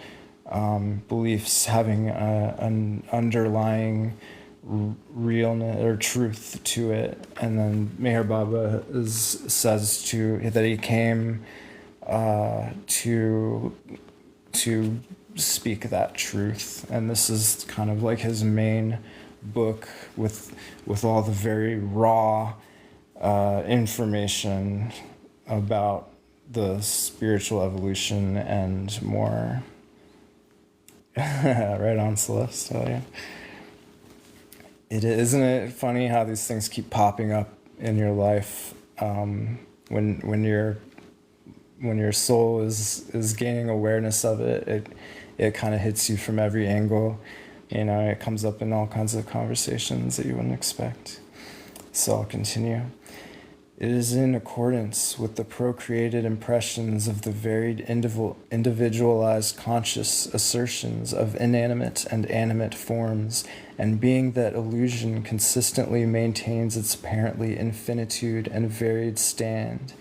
beliefs having an underlying realness or truth to it. And then Meher Baba says that he came to speak that truth, and this is kind of like his main book with all the very raw information about the spiritual evolution and more. Right on, Celeste. Oh, yeah. Isn't it funny how these things keep popping up in your life when your soul is gaining awareness of it? It kind of hits you from every angle. It comes up in all kinds of conversations that you wouldn't expect. So I'll continue. It is in accordance with the procreated impressions of the varied individualized conscious assertions of inanimate and animate forms, and being that illusion consistently maintains its apparently infinitude and varied stand.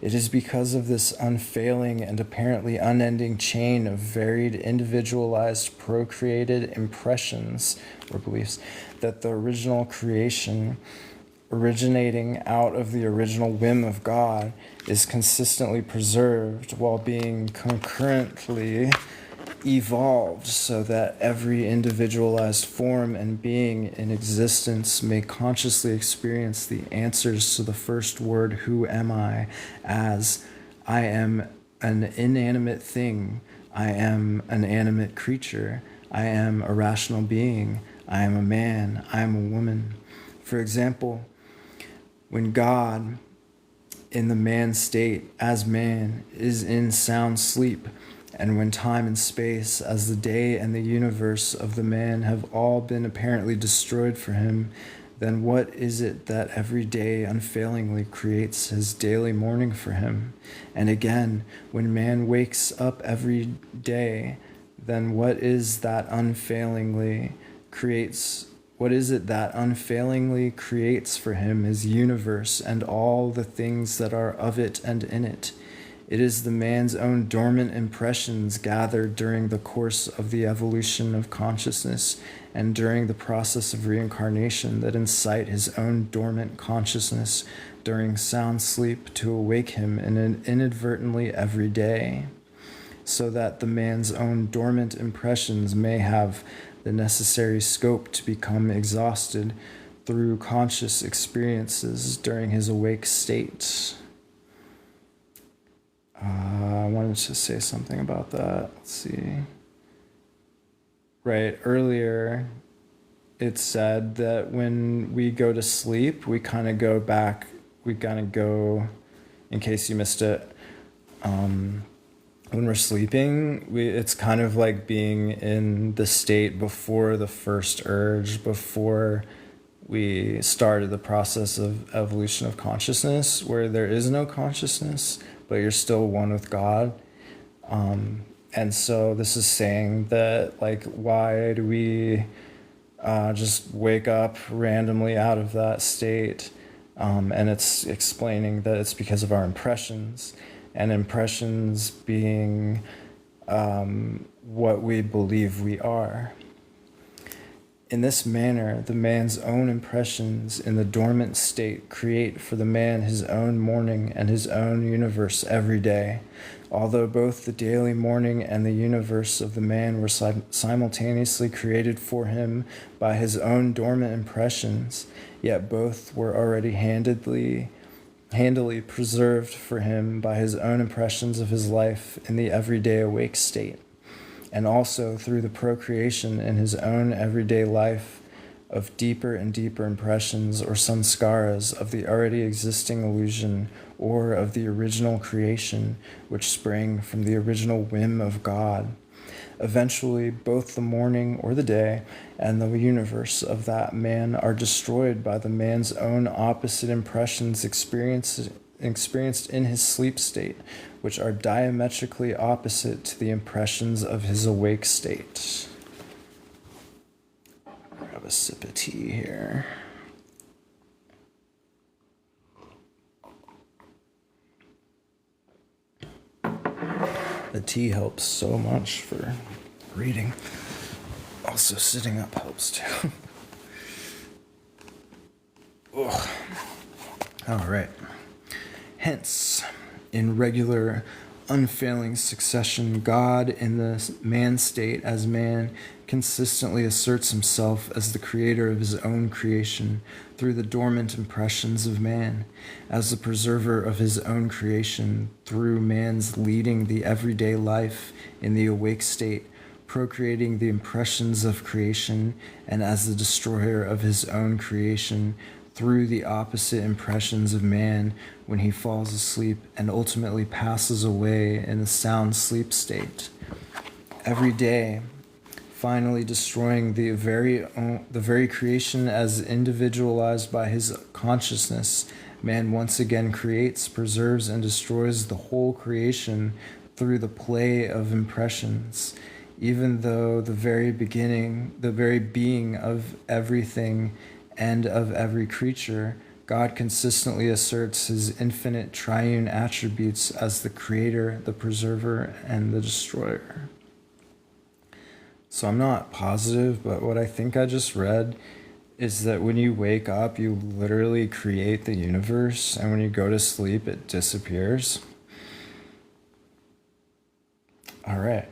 It is because of this unfailing and apparently unending chain of varied individualized procreated impressions or beliefs that the original creation, originating out of the original whim of God, is consistently preserved while being concurrently evolved, so that every individualized form and being in existence may consciously experience the answers to the first word, who am I, as I am an inanimate thing. I am an animate creature. I am a rational being. I am a man. I am a woman. For example, when God, in the man state as man, is in sound sleep, and when time and space as the day and the universe of the man have all been apparently destroyed for him, then what is it that every day unfailingly creates his daily morning for him? And again, when man wakes up every day, then what is it that unfailingly creates for him his universe and all the things that are of it and in it? It is the man's own dormant impressions gathered during the course of the evolution of consciousness and during the process of reincarnation that incite his own dormant consciousness during sound sleep to awake him inadvertently every day, so that the man's own dormant impressions may have the necessary scope to become exhausted through conscious experiences during his awake state. I wanted to say something about that. Let's see. Right, earlier it said that when we go to sleep, we kind of go, in case you missed it, when we're sleeping, it's kind of like being in the state before the first urge, before we started the process of evolution of consciousness, where there is no consciousness, but you're still one with God. And so this is saying that, like, why do we just wake up randomly out of that state? And it's explaining that it's because of our impressions, and impressions being what we believe we are. In this manner, the man's own impressions in the dormant state create for the man his own morning and his own universe every day. Although both the daily morning and the universe of the man were simultaneously created for him by his own dormant impressions, yet both were already handily preserved for him by his own impressions of his life in the everyday awake state, and also through the procreation in his own everyday life of deeper and deeper impressions or samskaras of the already existing illusion or of the original creation which sprang from the original whim of God. Eventually, both the morning or the day and the universe of that man are destroyed by the man's own opposite impressions experienced in his sleep state, which are diametrically opposite to the impressions of his awake state. Grab a sip of tea here. The tea helps so much for reading. Also, sitting up helps too. Ugh. All right. Hence, in regular, unfailing succession, God, in the man state as man, consistently asserts himself as the creator of his own creation through the dormant impressions of man, as the preserver of his own creation through man's leading the everyday life in the awake state, procreating the impressions of creation, and as the destroyer of his own creation through the opposite impressions of man when he falls asleep and ultimately passes away in a sound sleep state. Every day, finally destroying the very creation as individualized by his consciousness, man once again creates, preserves, and destroys the whole creation through the play of impressions, even though the very being of everything and of every creature, God consistently asserts his infinite triune attributes as the creator, the preserver, and the destroyer. So I'm not positive, but what I think I just read is that when you wake up, you literally create the universe, and when you go to sleep, it disappears. All right.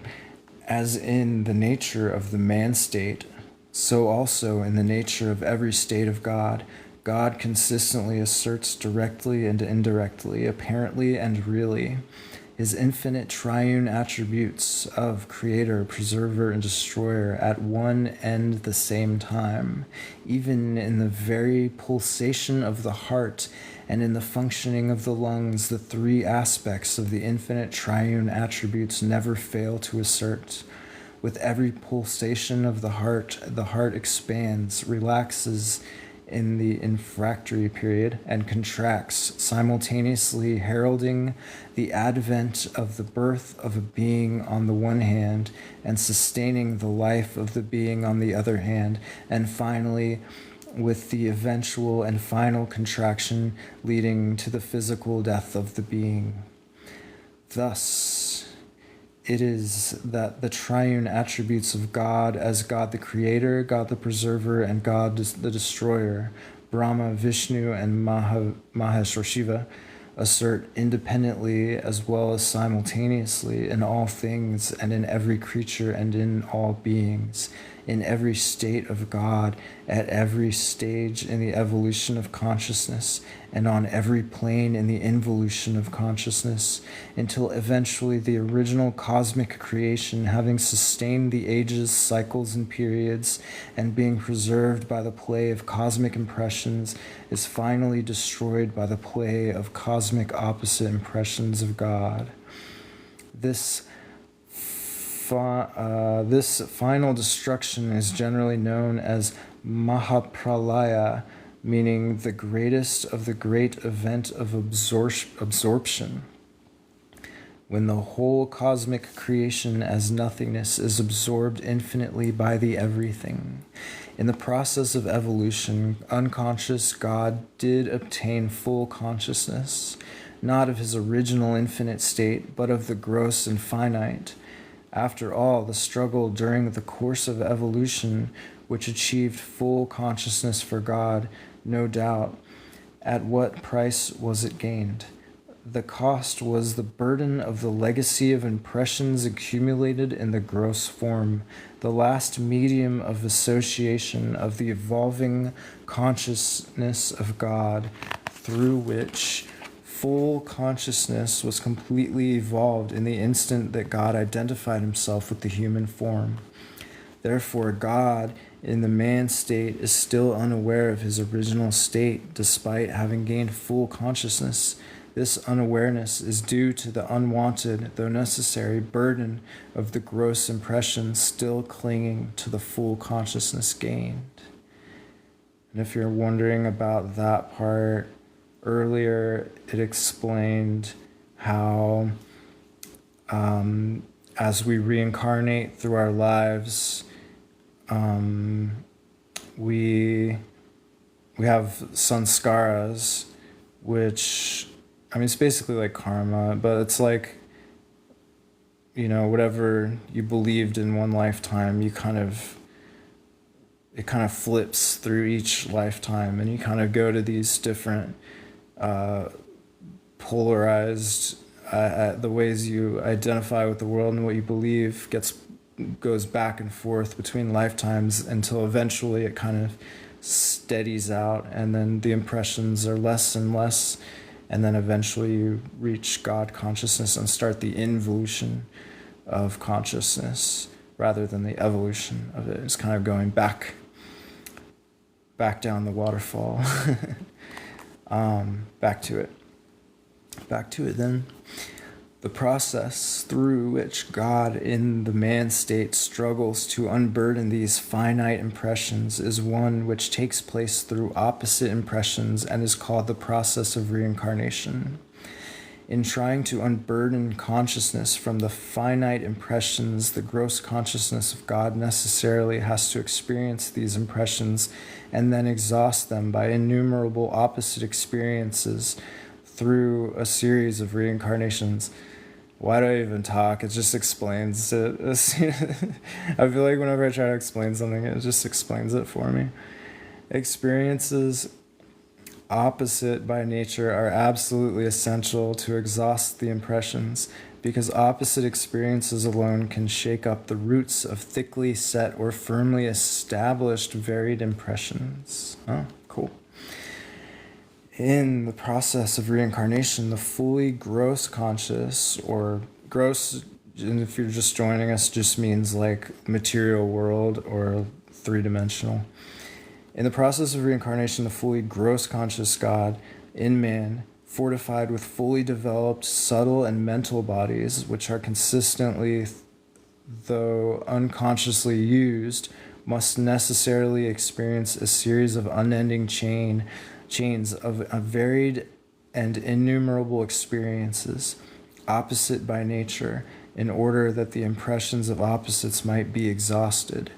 As in the nature of the man state, so also in the nature of every state of God, God consistently asserts directly and indirectly, apparently and really, his infinite triune attributes of creator, preserver, and destroyer at one and the same time, even in the very pulsation of the heart and in the functioning of the lungs, the three aspects of the infinite triune attributes never fail to assert. With every pulsation of the heart expands, relaxes in the infractory period, and contracts, simultaneously heralding the advent of the birth of a being on the one hand, and sustaining the life of the being on the other hand, and finally, with the eventual and final contraction leading to the physical death of the being. Thus, it is that the triune attributes of God as God the Creator, God the Preserver, and God the Destroyer, Brahma, Vishnu, and Mahesh or Shiva, assert independently as well as simultaneously in all things and in every creature and in all beings, in every state of God, at every stage in the evolution of consciousness, and on every plane in the involution of consciousness, until eventually the original cosmic creation, having sustained the ages, cycles, and periods, and being preserved by the play of cosmic impressions, is finally destroyed by the play of cosmic opposite impressions of God. This final destruction is generally known as Mahapralaya, meaning the greatest of the great event of absorption, when the whole cosmic creation as nothingness is absorbed infinitely by the everything. In the process of evolution, unconscious God did obtain full consciousness, not of his original infinite state, but of the gross and finite. After all, the struggle during the course of evolution, which achieved full consciousness for God, no doubt, at what price was it gained? The cost was the burden of the legacy of impressions accumulated in the gross form, the last medium of association of the evolving consciousness of God, through which full consciousness was completely evolved in the instant that God identified himself with the human form. Therefore, God, in the man state, is still unaware of his original state, despite having gained full consciousness. This unawareness is due to the unwanted, though necessary, burden of the gross impressions still clinging to the full consciousness gained. And if you're wondering about that part, earlier it explained how as we reincarnate through our lives, we have sanskaras, which, I mean, it's basically like karma, but it's like, you know, whatever you believed in one lifetime, it kind of flips through each lifetime, and you kind of go to these different polarized, the ways you identify with the world and what you believe goes back and forth between lifetimes until eventually it kind of steadies out, and then the impressions are less and less, and then eventually you reach God consciousness and start the involution of consciousness rather than the evolution of it. It's kind of going back down the waterfall. Back to it then. The process through which God in the man state struggles to unburden these finite impressions is one which takes place through opposite impressions and is called the process of reincarnation. In trying to unburden consciousness from the finite impressions, the gross consciousness of God necessarily has to experience these impressions and then exhaust them by innumerable opposite experiences through a series of reincarnations. Why do I even talk? It just explains it. I feel like whenever I try to explain something, it just explains it for me. Experiences opposite by nature are absolutely essential to exhaust the impressions, because opposite experiences alone can shake up the roots of thickly set or firmly established varied impressions. Oh, cool. In the process of reincarnation, the fully gross conscious, or gross, and if you're just joining us, just means like material world or three-dimensional. In the process of reincarnation, the fully gross conscious God in man, fortified with fully developed subtle and mental bodies, which are consistently, though unconsciously used, must necessarily experience a series of unending chains of varied and innumerable experiences, opposite by nature, in order that the impressions of opposites might be exhausted.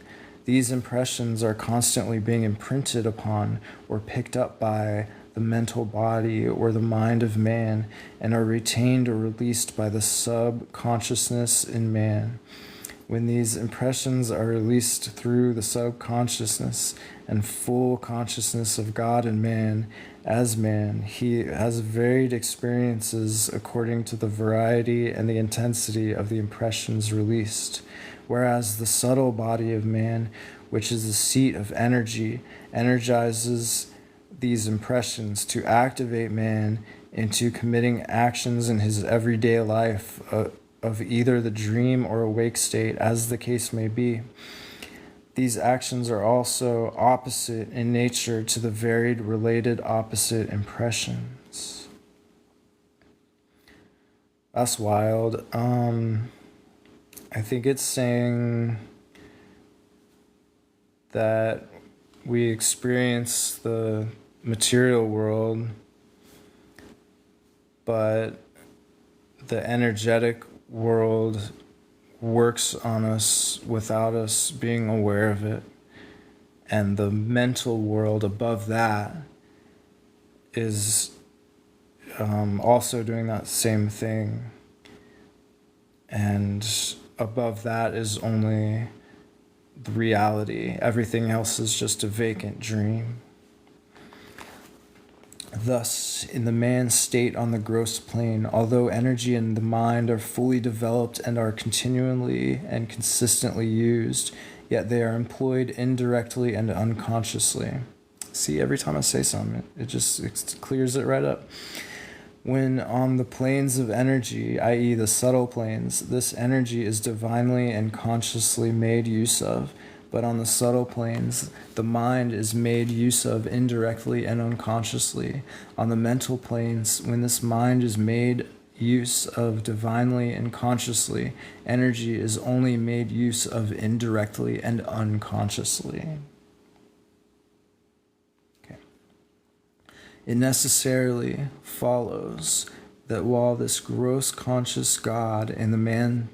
These impressions are constantly being imprinted upon or picked up by the mental body or the mind of man, and are retained or released by the subconsciousness in man. When these impressions are released through the subconsciousness and full consciousness of God and man, he has varied experiences according to the variety and the intensity of the impressions released. Whereas the subtle body of man, which is the seat of energy, energizes these impressions to activate man into committing actions in his everyday life of either the dream or awake state, as the case may be. These actions are also opposite in nature to the varied related opposite impressions. That's wild. I think it's saying that we experience the material world, but the energetic world works on us without us being aware of it. And the mental world above that is also doing that same thing. And above that is only the reality. Everything else is just a vacant dream. Thus, in the man's state on the gross plane, although energy and the mind are fully developed and are continually and consistently used, yet they are employed indirectly and unconsciously. See, every time I say something, it clears it right up. When on the planes of energy, i.e. the subtle planes, this energy is divinely and consciously made use of, but on the subtle planes, the mind is made use of indirectly and unconsciously. On the mental planes, when this mind is made use of divinely and consciously, energy is only made use of indirectly and unconsciously. Okay. It necessarily follows that while this gross conscious God in the man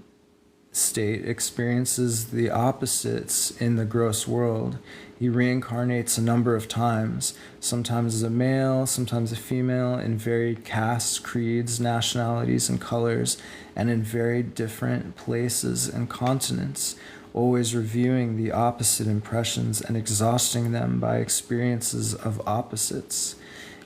state experiences the opposites in the gross world, he reincarnates a number of times, sometimes as a male, sometimes a female, in varied castes, creeds, nationalities, and colors, and in very different places and continents, always reviewing the opposite impressions and exhausting them by experiences of opposites.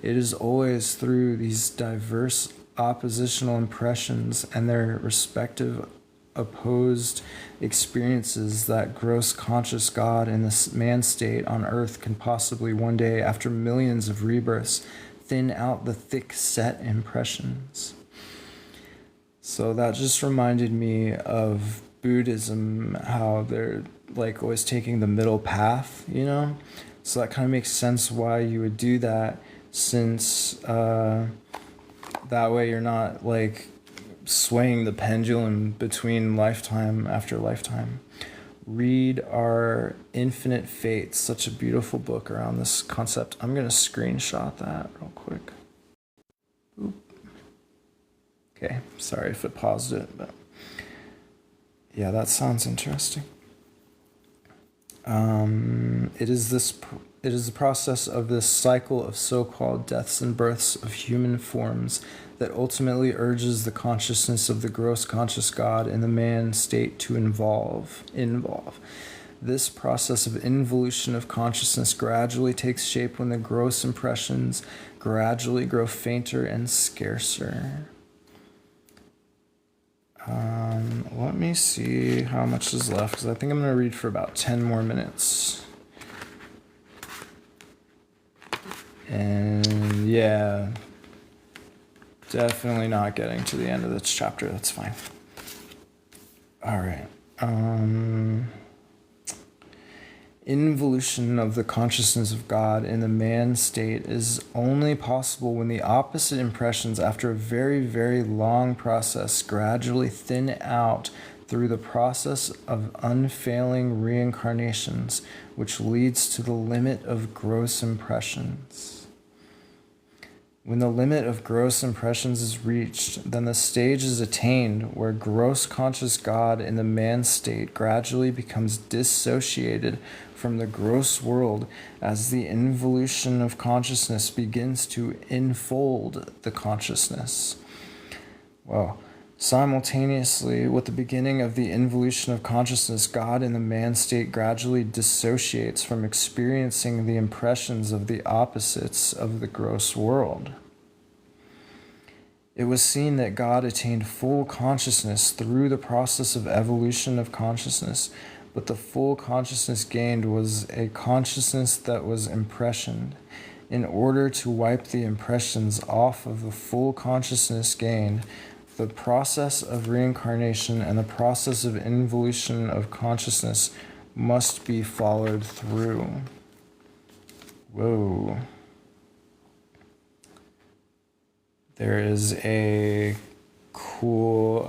It is always through these diverse oppositional impressions and their respective opposed experiences that gross conscious God in this man state on earth can possibly one day, after millions of rebirths, thin out the thick set impressions. So that just reminded me of Buddhism, how they're like always taking the middle path, you know? So that kind of makes sense why you would do that, since that way you're not like swaying the pendulum between lifetime after lifetime. Read Our Infinite Fates, such a beautiful book around this concept. I'm going to screenshot that real quick. Oop. Okay, sorry if it paused it, but yeah, that sounds interesting. It is the process of this cycle of so-called deaths and births of human forms that ultimately urges the consciousness of the gross conscious God in the man state to involve. This process of involution of consciousness gradually takes shape when the gross impressions gradually grow fainter and scarcer. Let me see how much is left, because I think I'm going to read for about 10 more minutes. And Yeah, definitely not getting to the end of this chapter. That's fine. All right. Involution of the consciousness of God in the man state is only possible when the opposite impressions, after a very, very long process, gradually thin out through the process of unfailing reincarnations, which leads to the limit of gross impressions. When the limit of gross impressions is reached, then the stage is attained where gross conscious God in the man state gradually becomes dissociated from the gross world as the involution of consciousness begins to enfold the consciousness. Well, simultaneously with the beginning of the involution of consciousness, God in the man state gradually dissociates from experiencing the impressions of the opposites of the gross world. It was seen that God attained full consciousness through the process of evolution of consciousness, but the full consciousness gained was a consciousness that was impressioned. In order to wipe the impressions off of the full consciousness gained, the process of reincarnation and the process of involution of consciousness must be followed through. Whoa. There is a cool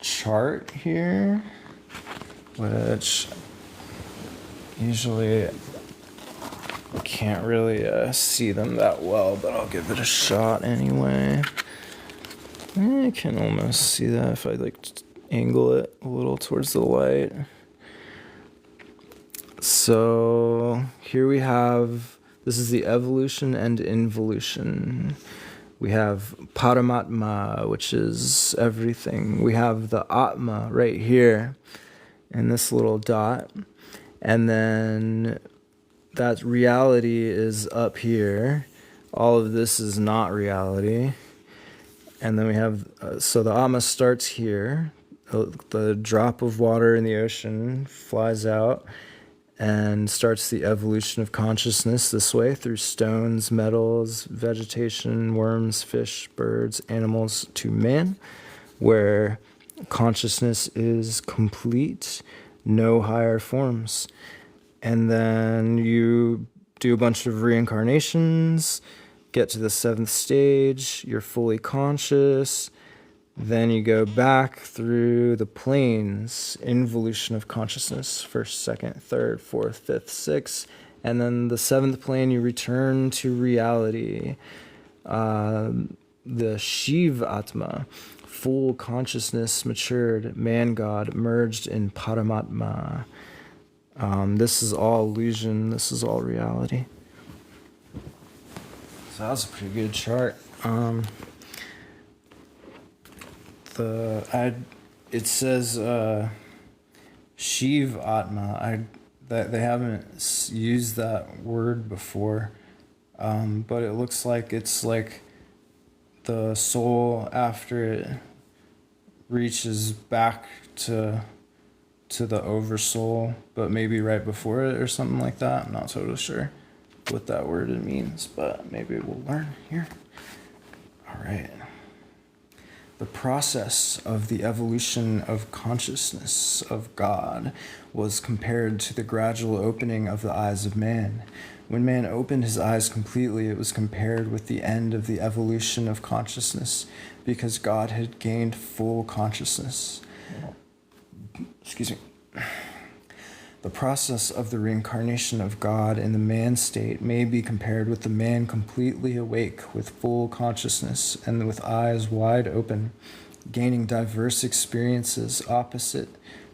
chart here, which usually I can't really see them that well, but I'll give it a shot anyway. I can almost see that if I angle it a little towards the light. So here we have, this is the evolution and involution. We have Paramatma, which is everything. We have the Atma right here in this little dot. And then that reality is up here. All of this is not reality. And then we have, so the Atma starts here. The drop of water in the ocean flies out and starts the evolution of consciousness this way through stones, metals, vegetation, worms, fish, birds, animals to man, where consciousness is complete, no higher forms. And then you do a bunch of reincarnations, get to the 7th stage, you're fully conscious. Then you go back through the planes, involution of consciousness, 1st, 2nd, 3rd, 4th, 5th, 6th, and then the 7th plane you return to reality. The Shiv Atma, full consciousness matured, man God merged in Paramatma. This is all illusion, this is all reality. So that was a pretty good chart. It says Shiv Atma. That they haven't used that word before, but it looks like it's like the soul after it reaches back to the oversoul, but maybe right before it or something like that. I'm not totally sure what that word means, but maybe we'll learn here. All right. The process of the evolution of consciousness of God was compared to the gradual opening of the eyes of man. When man opened his eyes completely, it was compared with the end of the evolution of consciousness, because God had gained full consciousness. Excuse me. The process of the reincarnation of God in the man state may be compared with the man completely awake with full consciousness and with eyes wide open, gaining diverse experiences opposite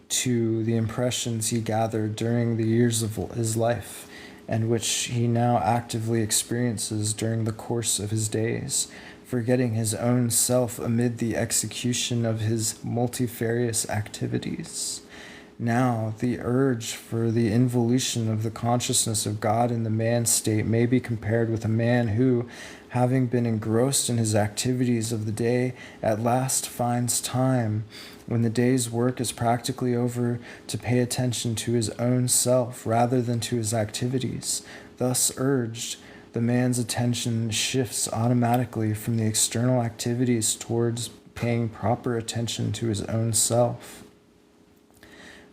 to the impressions he gathered during the years of his life, and which he now actively experiences during the course of his days, forgetting his own self amid the execution of his multifarious activities. Now, the urge for the involution of the consciousness of God in the man state may be compared with a man who, having been engrossed in his activities of the day, at last finds time, when the day's work is practically over, to pay attention to his own self rather than to his activities. Thus urged, the man's attention shifts automatically from the external activities towards paying proper attention to his own self.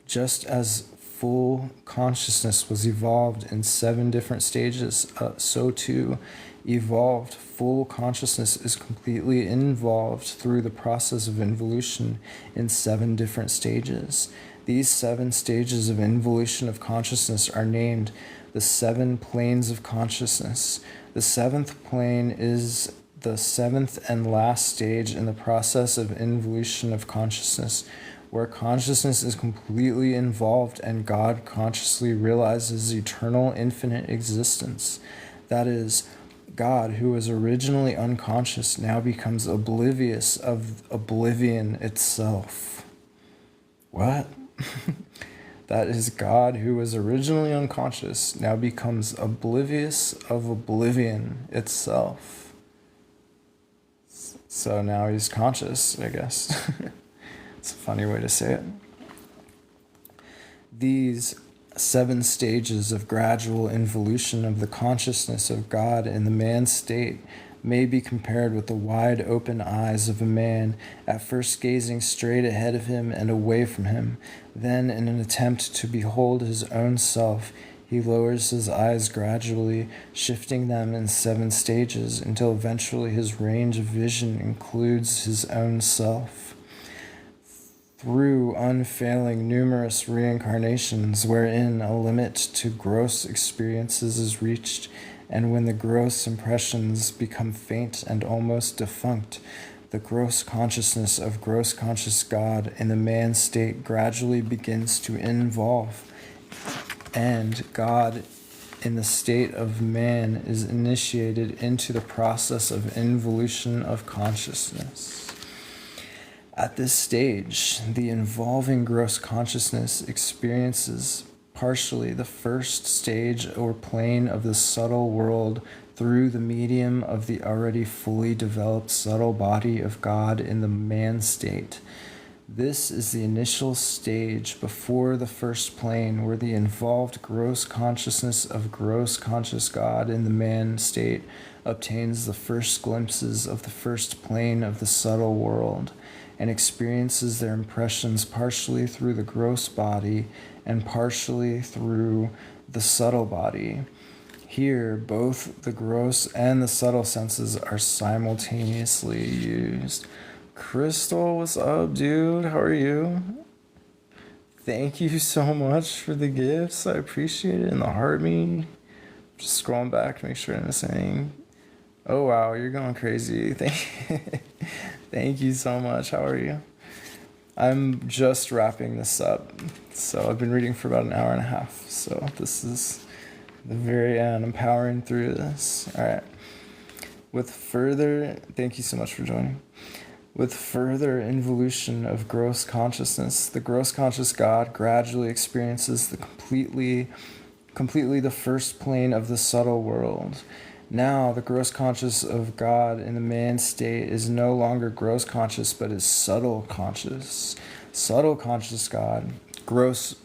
Just as full consciousness was evolved in 7 different stages, so too evolved full consciousness is completely involved through the process of involution in 7 different stages. These 7 stages of involution of consciousness are named the 7 planes of consciousness. The 7th plane is the 7th and last stage in the process of involution of consciousness, where consciousness is completely involved and God consciously realizes eternal infinite existence. That is, God, who was originally unconscious, now becomes oblivious of oblivion itself. What? That is, God, who was originally unconscious, now becomes oblivious of oblivion itself. So now he's conscious, I guess. It's a funny way to say it. These 7 stages of gradual involution of the consciousness of God in the man's state may be compared with the wide open eyes of a man, at first gazing straight ahead of him and away from him. Then, in an attempt to behold his own self, he lowers his eyes gradually, shifting them in 7 stages until eventually his range of vision includes his own self. Through unfailing numerous reincarnations wherein a limit to gross experiences is reached, and when the gross impressions become faint and almost defunct, the gross consciousness of gross conscious God in the man's state gradually begins to involve, and God in the state of man is initiated into the process of involution of consciousness. At this stage, the involving gross consciousness experiences partially the first stage or plane of the subtle world through the medium of the already fully developed subtle body of God in the man state. This is the initial stage before the first plane, where the involved gross consciousness of gross conscious God in the man state obtains the first glimpses of the first plane of the subtle world, and experiences their impressions partially through the gross body and partially through the subtle body. Here, both the gross and the subtle senses are simultaneously used. Crystal, what's up, dude? How are you? Thank you so much for the gifts. I appreciate it. And the heart me. Just scrolling back to make sure I didn't miss anything. Oh, wow, you're going crazy. Thank you so much. How are you? I'm just wrapping this up. So I've been reading for about an hour and a half. So this is the very end. I'm powering through this. All right. Thank you so much for joining. With further involution of gross consciousness, the gross conscious God gradually experiences completely the first plane of the subtle world. Now, the gross conscious of God in the man state is no longer gross conscious, but is subtle conscious. Subtle conscious God, gross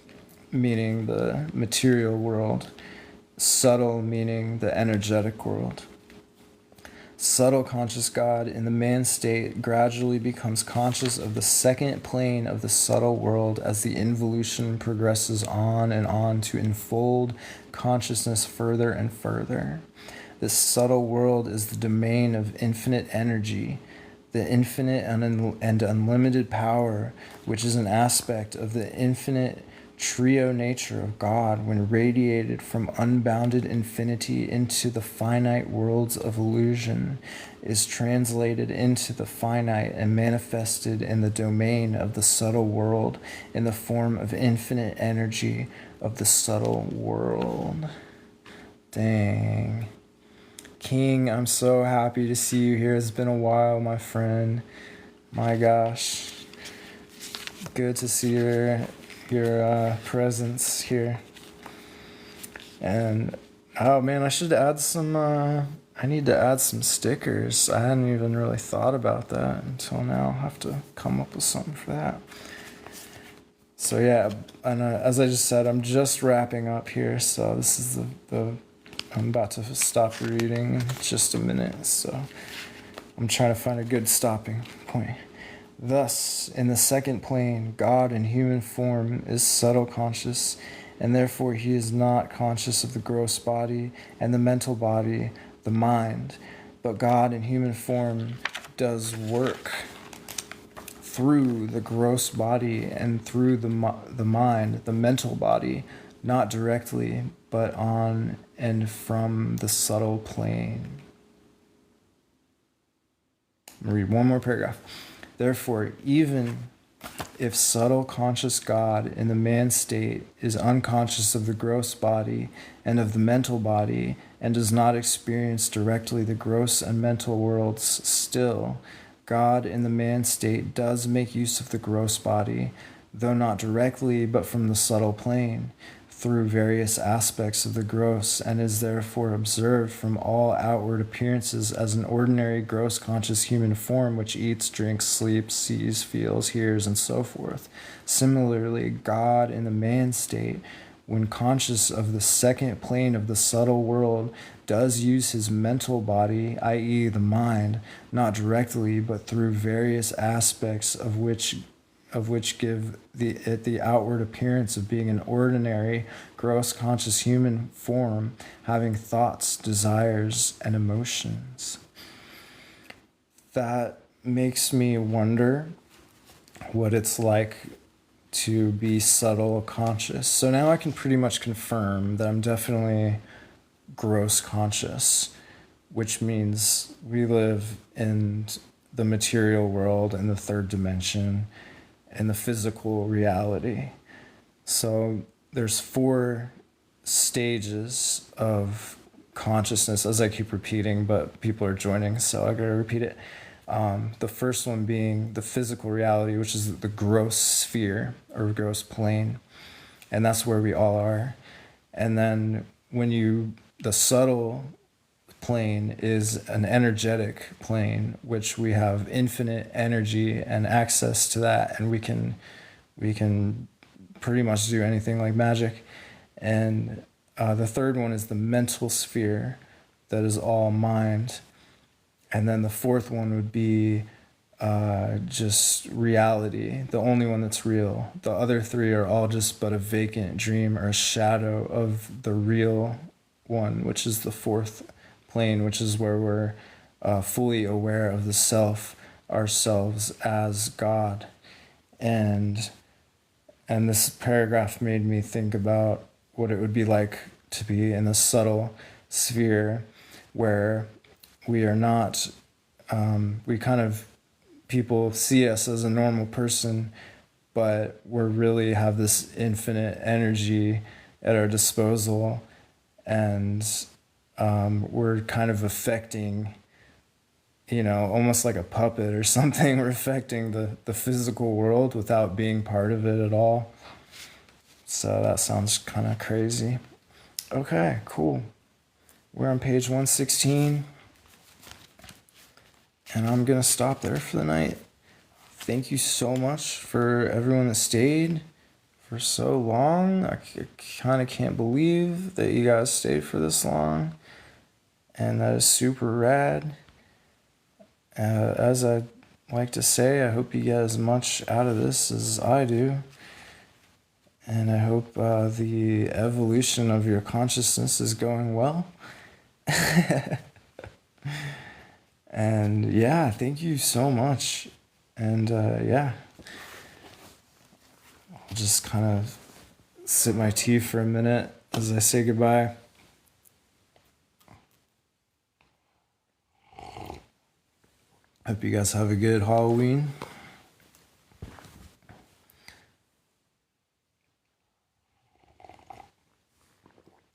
meaning the material world, subtle meaning the energetic world. Subtle conscious God in the man state gradually becomes conscious of the second plane of the subtle world as the involution progresses on and on to enfold consciousness further and further. This subtle world is the domain of infinite energy, the infinite and unlimited power, which is an aspect of the infinite trio nature of God when radiated from unbounded infinity into the finite worlds of illusion, is translated into the finite and manifested in the domain of the subtle world in the form of infinite energy of the subtle world. Dang. King, I'm so happy to see you here. It's been a while, my friend. My gosh. Good to see your presence here. And oh man, I should add some I need to add some stickers. I hadn't even really thought about that until now. I'll have to come up with something for that. So yeah, and as I just said, I'm just wrapping up here, so this is the I'm about to stop reading in just a minute, so I'm trying to find a good stopping point. Thus, in the second plane, God in human form is subtle conscious, and therefore he is not conscious of the gross body and the mental body, the mind. But God in human form does work through the gross body and through the mind, the mental body, not directly, but on and from the subtle plane. I'm going to read one more paragraph. Therefore, even if subtle conscious God in the man state is unconscious of the gross body and of the mental body and does not experience directly the gross and mental worlds, still, God in the man state does make use of the gross body, though not directly but from the subtle plane, through various aspects of the gross, and is therefore observed from all outward appearances as an ordinary gross conscious human form which eats, drinks, sleeps, sees, feels, hears, and so forth. Similarly, God in the man state, when conscious of the second plane of the subtle world, does use his mental body, i.e. the mind, not directly but through various aspects of which give it the outward appearance of being an ordinary, gross conscious human form, having thoughts, desires, and emotions. That makes me wonder what it's like to be subtle conscious. So now I can pretty much confirm that I'm definitely gross conscious, which means we live in the material world in the third dimension, and the physical reality. So there's 4 stages of consciousness, as I keep repeating, but people are joining, so I gotta repeat it. The first one being the physical reality, which is the gross sphere or gross plane, and that's where we all are. And then the subtle plane is an energetic plane, which we have infinite energy and access to that, and we can pretty much do anything like magic. And the third one is the mental sphere, that is all mind. And then the fourth one would be just reality, the only one that's real. The other 3 are all just but a vacant dream or a shadow of the real one, which is the fourth plane, which is where we're fully aware of the self, ourselves as God. And this paragraph made me think about what it would be like to be in the subtle sphere, where we are not, people see us as a normal person, but we really have this infinite energy at our disposal, and we're kind of affecting, almost like a puppet or something. We're affecting the physical world without being part of it at all. So that sounds kind of crazy. Okay, cool. We're on page 116, and I'm going to stop there for the night. Thank you so much for everyone that stayed for so long. I kind of can't believe that you guys stayed for this long, and that is super rad. As I like to say, I hope you get as much out of this as I do, and I hope the evolution of your consciousness is going well. And yeah, thank you so much. And yeah, I'll just kind of sip my tea for a minute as I say goodbye. Hope you guys have a good Halloween.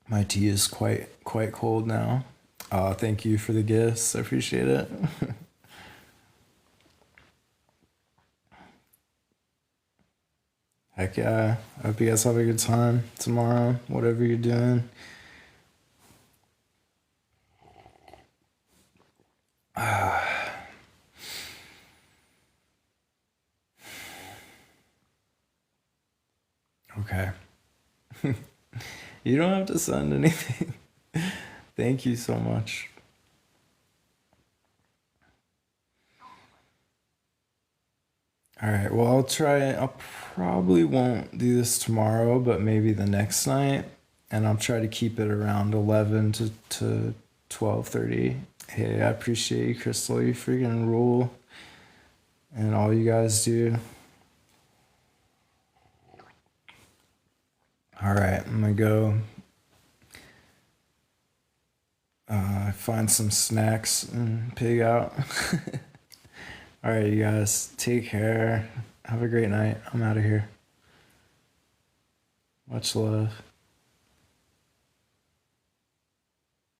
My tea is quite cold now. Thank you for the gifts. I appreciate it. Heck yeah. I hope you guys have a good time tomorrow, whatever you're doing. Okay. You don't have to send anything. Thank you so much. All right, well, I'll try. I'll probably won't do this tomorrow, but maybe the next night, and I'll try to keep it around 11 to 12:30. Hey, I appreciate you, Crystal. You freaking rule, and all you guys do. All right, I'm gonna go find some snacks and pig out. All right, you guys, take care. Have a great night. I'm out of here. Much love.